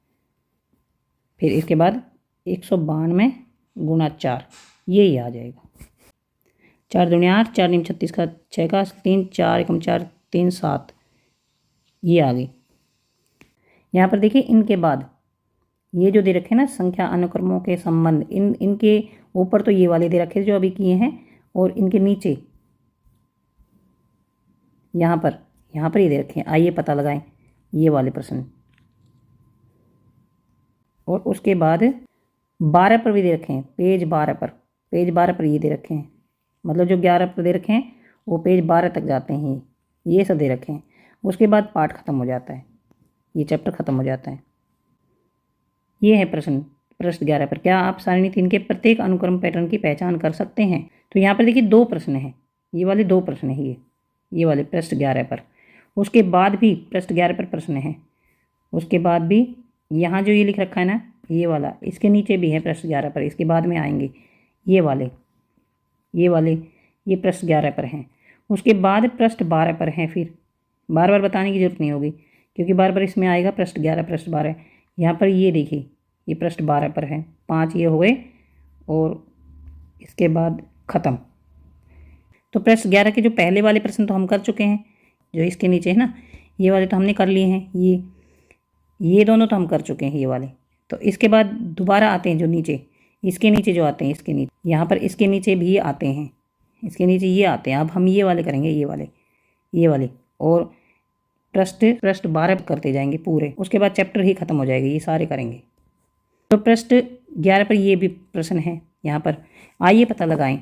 फिर इसके बाद 192 गुना 4 ये आ जाएगा, 4 दूनी 8, 4 नीम 36 का 6 का 3, 4 एकम 4 3 7, ये आ गई। यहाँ पर देखिए इनके बाद ये जो दे रखे ना संख्या अनुक्रमों के संबंध, इनके ऊपर तो ये वाले दे रखे जो अभी किए हैं और इनके नीचे यहाँ पर ये दे रखे हैं। आइए पता लगाएं ये वाले प्रश्न, और उसके बाद 12 पर भी दे रखे हैं, पेज 12 पर ये दे रखे हैं, मतलब जो 11 पर दे रखे हैं वो पेज 12 तक जाते हैं, ये सब दे रखे हैं। उसके बाद पाठ खत्म हो जाता है, ये चैप्टर खत्म हो जाता है। ये है प्रश्न 11 पर, क्या आप सारणी 3 के प्रत्येक अनुक्रम पैटर्न की पहचान कर सकते हैं। तो यहाँ पर देखिए 2 प्रश्न हैं, ये वाले 2 प्रश्न हैं, ये वाले पृष्ठ 11 पर। उसके बाद भी पृष्ठ 11 पर प्रश्न है, उसके बाद भी यहाँ जो ये लिख रखा है ना ये वाला, इसके नीचे भी है पृष्ठ 11 पर, इसके बाद में आएंगे ये वाले ये पृष्ठ 11 पर हैं। उसके बाद पृष्ठ 12 पर हैं, फिर बार बार बताने की जरूरत नहीं होगी क्योंकि बार बार इसमें आएगा पृष्ठ 11 पृष्ठ 12। यहाँ पर ये देखिए ये पृष्ठ 12 पर है, 5 ये हो गए और इसके बाद ख़त्म। तो पृष्ठ 11 के जो पहले वाले प्रश्न तो हम कर चुके हैं, जो इसके नीचे है ना ये वाले तो हमने कर लिए हैं, ये दोनों तो हम कर चुके हैं ये वाले। तो इसके बाद दोबारा आते हैं जो नीचे, इसके नीचे जो आते हैं, इसके नीचे यहाँ पर इसके नीचे भी आते हैं, इसके नीचे ये आते हैं। अब हम ये वाले करेंगे, ये वाले और पृष्ठ 12 करते जाएंगे पूरे, उसके बाद चैप्टर ही खत्म हो जाएगी, ये सारे करेंगे। तो पृष्ठ 11 पर ये भी प्रश्न है यहाँ पर। आइए पता लगाएं,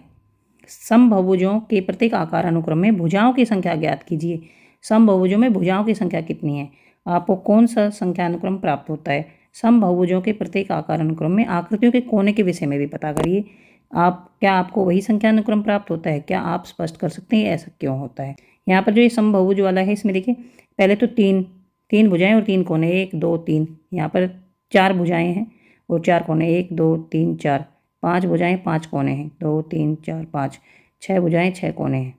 समभुजों के प्रत्येक आकार अनुक्रम में भुजाओं की संख्या ज्ञात कीजिए। समभुजों में भुजाओं की संख्या कितनी है? आपको कौन सा संख्या अनुक्रम प्राप्त होता है? समभुजों के प्रत्येक आकार अनुक्रम में आकृतियों के कोने के विषय में भी पता करिए। क्या आपको वही संख्या अनुक्रम प्राप्त होता है? क्या आप स्पष्ट कर सकते हैं ऐसा क्यों होता है? यहाँ पर जो ये समभुज वाला है, इसमें देखिए पहले तो तीन भुजाएं और 3 कोने, 1 2 3। यहाँ पर 4 भुजाएं हैं और 4 कोने, 1 2 3 4। 5 भुजाएं, 5 कोने हैं, 2 3 4 5। 6 भुजाएं, 6 कोने हैं।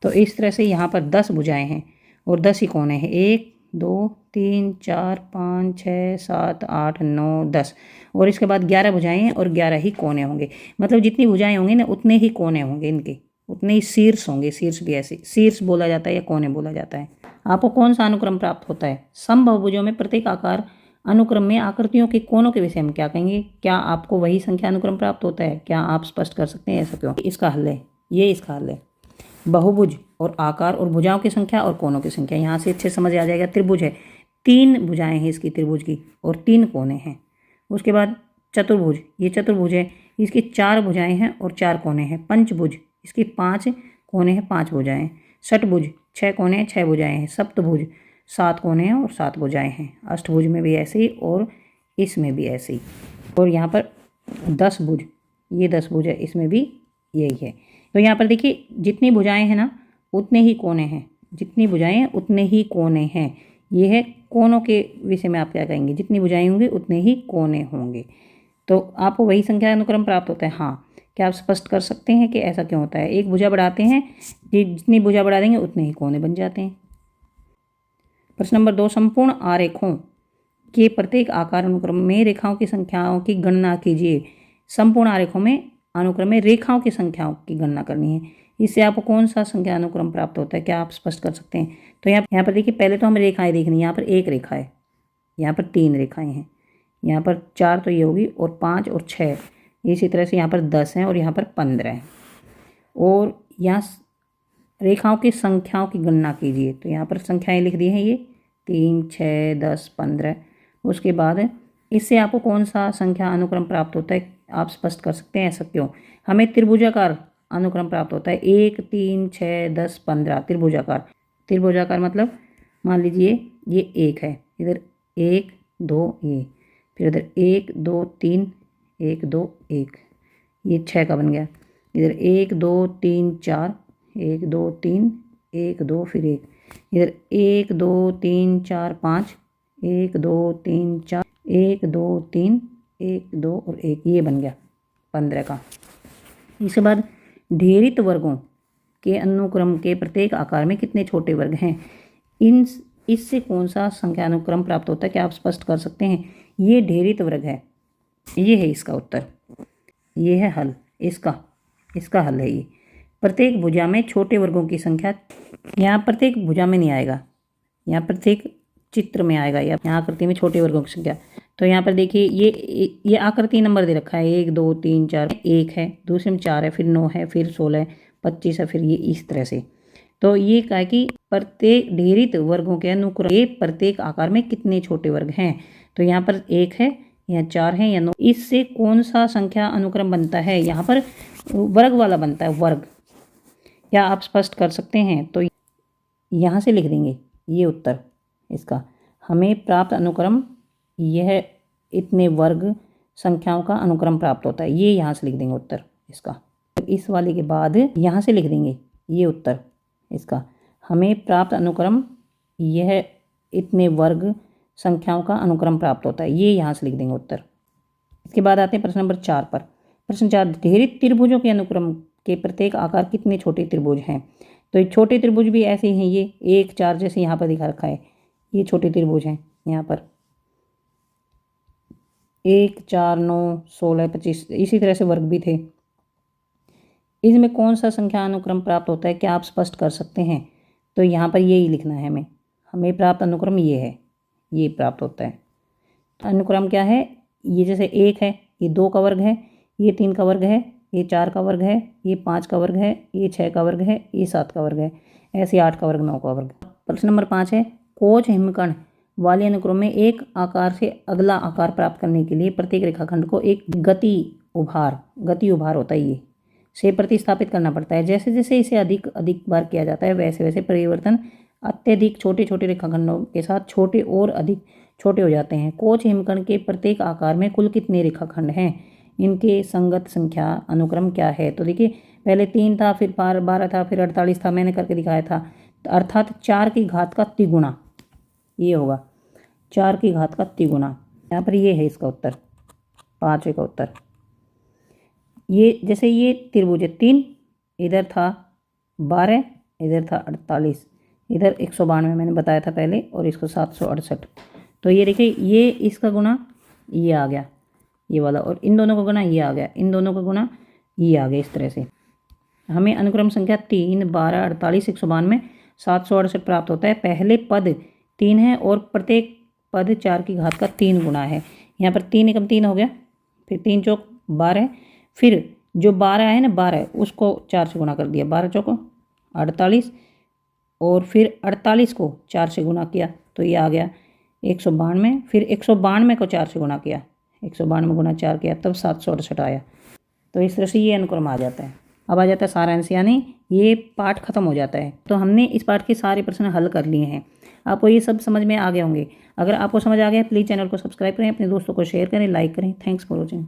तो इस तरह से यहाँ पर 10 भुजाएं हैं और 10 ही कोने हैं। 1 2 3 4 5 6 7 8 9 10। और इसके बाद 11 भुजाएं हैं और 11 ही कोने होंगे। मतलब जितनी भुजाएं होंगी ना उतने ही कोने होंगे इनके, उतने ही शीर्ष होंगे। शीर्ष भी ऐसे शीर्ष बोला जाता है या कोने बोला जाता है। आपको कौन सा अनुक्रम प्राप्त होता है? समभुजों में प्रत्येक आकार अनुक्रम में आकृतियों के कोनों के विषय में क्या कहेंगे? क्या आपको वही संख्या अनुक्रम प्राप्त होता है? क्या आप स्पष्ट कर सकते हैं ऐसा क्यों? इसका हल है, ये इसका हल है। बहुभुज और आकार और भुजाओं की संख्या और कोनों की संख्या, यहाँ से अच्छे समझ आ जाएगा। त्रिभुज है, 3 भुजाएं हैं इसकी त्रिभुज की और 3 कोने हैं। उसके बाद चतुर्भुज, ये चतुर्भुज है, इसकी 4 भुजाएं हैं और 4 कोने हैं। पंचभुज, इसकी 5 कोने हैं, 5 भुजाएं। षटभुज, 6 कोने, 6 भुजाएं हैं। सप्तभुज, 7 कोने हैं और 7 भुजाएं हैं। अष्टभुज में भी ऐसे ही और इसमें भी ऐसे ही। और यहाँ पर 10 भुज, ये 10 भुज है, इसमें भी यही है। तो यहाँ पर देखिए जितनी भुजाएं हैं ना उतने ही कोने हैं, जितनी भुजाएं हैं उतने ही कोने हैं। ये है कोनों के विषय में आप क्या कहेंगे? जितनी भुजाएं होंगी उतने ही कोने होंगे। तो आपको वही संख्या अनुक्रम प्राप्त होता है। हाँ, क्या आप स्पष्ट कर सकते हैं कि ऐसा क्यों होता है? एक भुजा बढ़ाते हैं, जितनी भुजा बढ़ा देंगे उतने ही कोने बन जाते हैं। प्रश्न नंबर 2, संपूर्ण आरेखों के प्रत्येक आकार अनुक्रम में रेखाओं की संख्याओं की गणना कीजिए। संपूर्ण आरेखों में अनुक्रम में रेखाओं की संख्याओं की गणना करनी है। इससे आपको कौन सा संख्या अनुक्रम प्राप्त होता है? क्या आप स्पष्ट कर सकते हैं? तो यहाँ पर देखिए पहले तो हमें रेखाएं देखनी है। यहाँ पर 1 रेखा है, यहाँ पर 3 रेखाएं हैं, यहाँ पर 4 तो ये होगी और 5 और 6। इसी तरह से यहाँ पर 10 हैं और यहाँ पर 15 हैं। और यहाँ रेखाओं की संख्याओं की गणना कीजिए। तो यहाँ पर संख्याएं लिख दी हैं, ये 3 6 10 15। उसके बाद इससे आपको कौन सा संख्या अनुक्रम प्राप्त होता है? आप स्पष्ट कर सकते हैं ऐसा क्यों? हमें त्रिभुजाकार अनुक्रम प्राप्त होता है। 1 3 6 10 15 त्रिभुजाकार। त्रिभुजाकार मतलब मान लीजिए ये 1 है, इधर 1 2 ये, फिर इधर 1 2 3 1 2 1, ये 6 का बन गया। इधर 1 2 3 4 1 2 3 1 2 फिर 1, इधर 1 2 3 4 5 1 2 3 4 1 2 3 1 2 और 1, ये बन गया 15 का। इसके बाद ढेरित वर्गों के अनुक्रम के प्रत्येक आकार में कितने छोटे वर्ग हैं? इससे कौन सा संख्या अनुक्रम प्राप्त होता है? क्या आप स्पष्ट कर सकते हैं? ये ढेरित वर्ग है, ये है इसका उत्तर, ये है हल, इसका हल है ये। प्रत्येक भुजा में छोटे वर्गों की संख्या, यहाँ प्रत्येक भुजा में नहीं आएगा, यहाँ प्रत्येक चित्र में आएगा, या यहाँ आकृति में छोटे वर्गों की संख्या। तो यहाँ पर देखिए ये आकृति नंबर दे रखा है 1 2 3 4, 1 है, दूसरे में 4 है, फिर 9 है, फिर 16 है, 25 है, फिर ये इस तरह से। तो ये कहा कि प्रत्येक ढेरित वर्गों के अनुक्रम के प्रत्येक आकार में कितने छोटे वर्ग हैं? तो यहाँ पर 1 है, यहाँ 4 है, या 9। इससे कौन सा संख्या अनुक्रम बनता है? यहाँ पर वर्ग वाला बनता है, वर्ग। क्या आप स्पष्ट कर सकते हैं? तो यहाँ से लिख देंगे ये उत्तर इसका। हमें प्राप्त अनुक्रम यह इतने वर्ग संख्याओं का अनुक्रम प्राप्त होता है, ये यहाँ से लिख देंगे उत्तर इसका। इस वाले के बाद यहाँ से लिख देंगे ये उत्तर इसका। हमें प्राप्त अनुक्रम यह इतने वर्ग संख्याओं का अनुक्रम प्राप्त होता है, ये यहाँ से लिख देंगे उत्तर। इसके बाद आते हैं प्रश्न नंबर 4 पर। प्रश्न 4, ढेरित त्रिभुजों के अनुक्रम के प्रत्येक आकार कितने छोटे त्रिभुज हैं? तो ये छोटे त्रिभुज भी ऐसे ही हैं, ये 1 4 जैसे यहाँ पर दिखा रखा है, ये छोटे त्रिभुज हैं। यहाँ पर 1 4 9 16 25, इसी तरह से वर्ग भी थे। इसमें कौन सा संख्या अनुक्रम प्राप्त होता है? क्या आप स्पष्ट कर सकते हैं? तो यहाँ पर यही लिखना है हमें प्राप्त अनुक्रम ये है, ये प्राप्त होता है। अनुक्रम क्या है? ये जैसे 1 है, ये 2 का वर्ग है, ये 3 का वर्ग है, ये 4 का वर्ग है, ये 5 का वर्ग है, ये 6 का वर्ग है, ये 7 का वर्ग है, ऐसे 8 का वर्ग, 9 का वर्ग। प्रश्न नंबर 5 है, कोच हिमकर्ण वाले अनुक्रम में एक आकार से अगला आकार प्राप्त करने के लिए प्रत्येक रेखाखंड को एक गति उभार होता है ये से प्रतिस्थापित करना पड़ता है। जैसे जैसे इसे अधिक अधिक बार किया जाता है वैसे वैसे परिवर्तन अत्यधिक छोटे छोटे रेखाखंडों के साथ छोटे और अधिक छोटे हो जाते हैं। कोच हिमकर्ण के प्रत्येक आकार में कुल कितने रेखाखंड हैं, इनके संगत संख्या अनुक्रम क्या है। तो देखिए पहले 3 था, फिर 12 था, फिर 48 था, मैंने करके दिखाया था। अर्थात 4 की घात का तिगुना ये होगा, 4 की घात का तिगुना। यहाँ पर ये है इसका उत्तर, 5 का उत्तर। ये जैसे ये त्रिभुज 3, इधर था 12, इधर था 48, इधर 192 मैंने बताया था पहले, और इसको 768। तो ये देखिए ये इसका गुना ये आ गया ये वाला, और इन दोनों का गुना ये आ गया, इन दोनों का गुना ये आ गया। इस तरह से हमें अनुक्रम संख्या 3, 12, 48, 192, 768 प्राप्त होता है। पहले पद 3 है और प्रत्येक पद 4 की घात का 3 गुना है। यहाँ पर 3 एकम 3 हो गया, फिर 3 चौक 12, फिर जो 12 है ना 12 उसको 4 से गुना कर दिया, 12 चौक 48, और फिर 48 को 4 से गुना किया तो ये आ गया 192, फिर 192 को 4 से गुना किया, 192 गुना 4 किया तब 768 आया। तो इस तरह से ये अनुक्रम आ जाता है। अब आ जाता है सारांश, यानी ये पाठ खत्म हो जाता है। तो हमने इस पाठ के सारे प्रश्न हल कर लिए हैं। आपको ये सब समझ में आ गए होंगे। अगर आपको समझ आ गया प्लीज़ चैनल को सब्सक्राइब करें, अपने दोस्तों को शेयर करें, लाइक करें। Thanks for watching.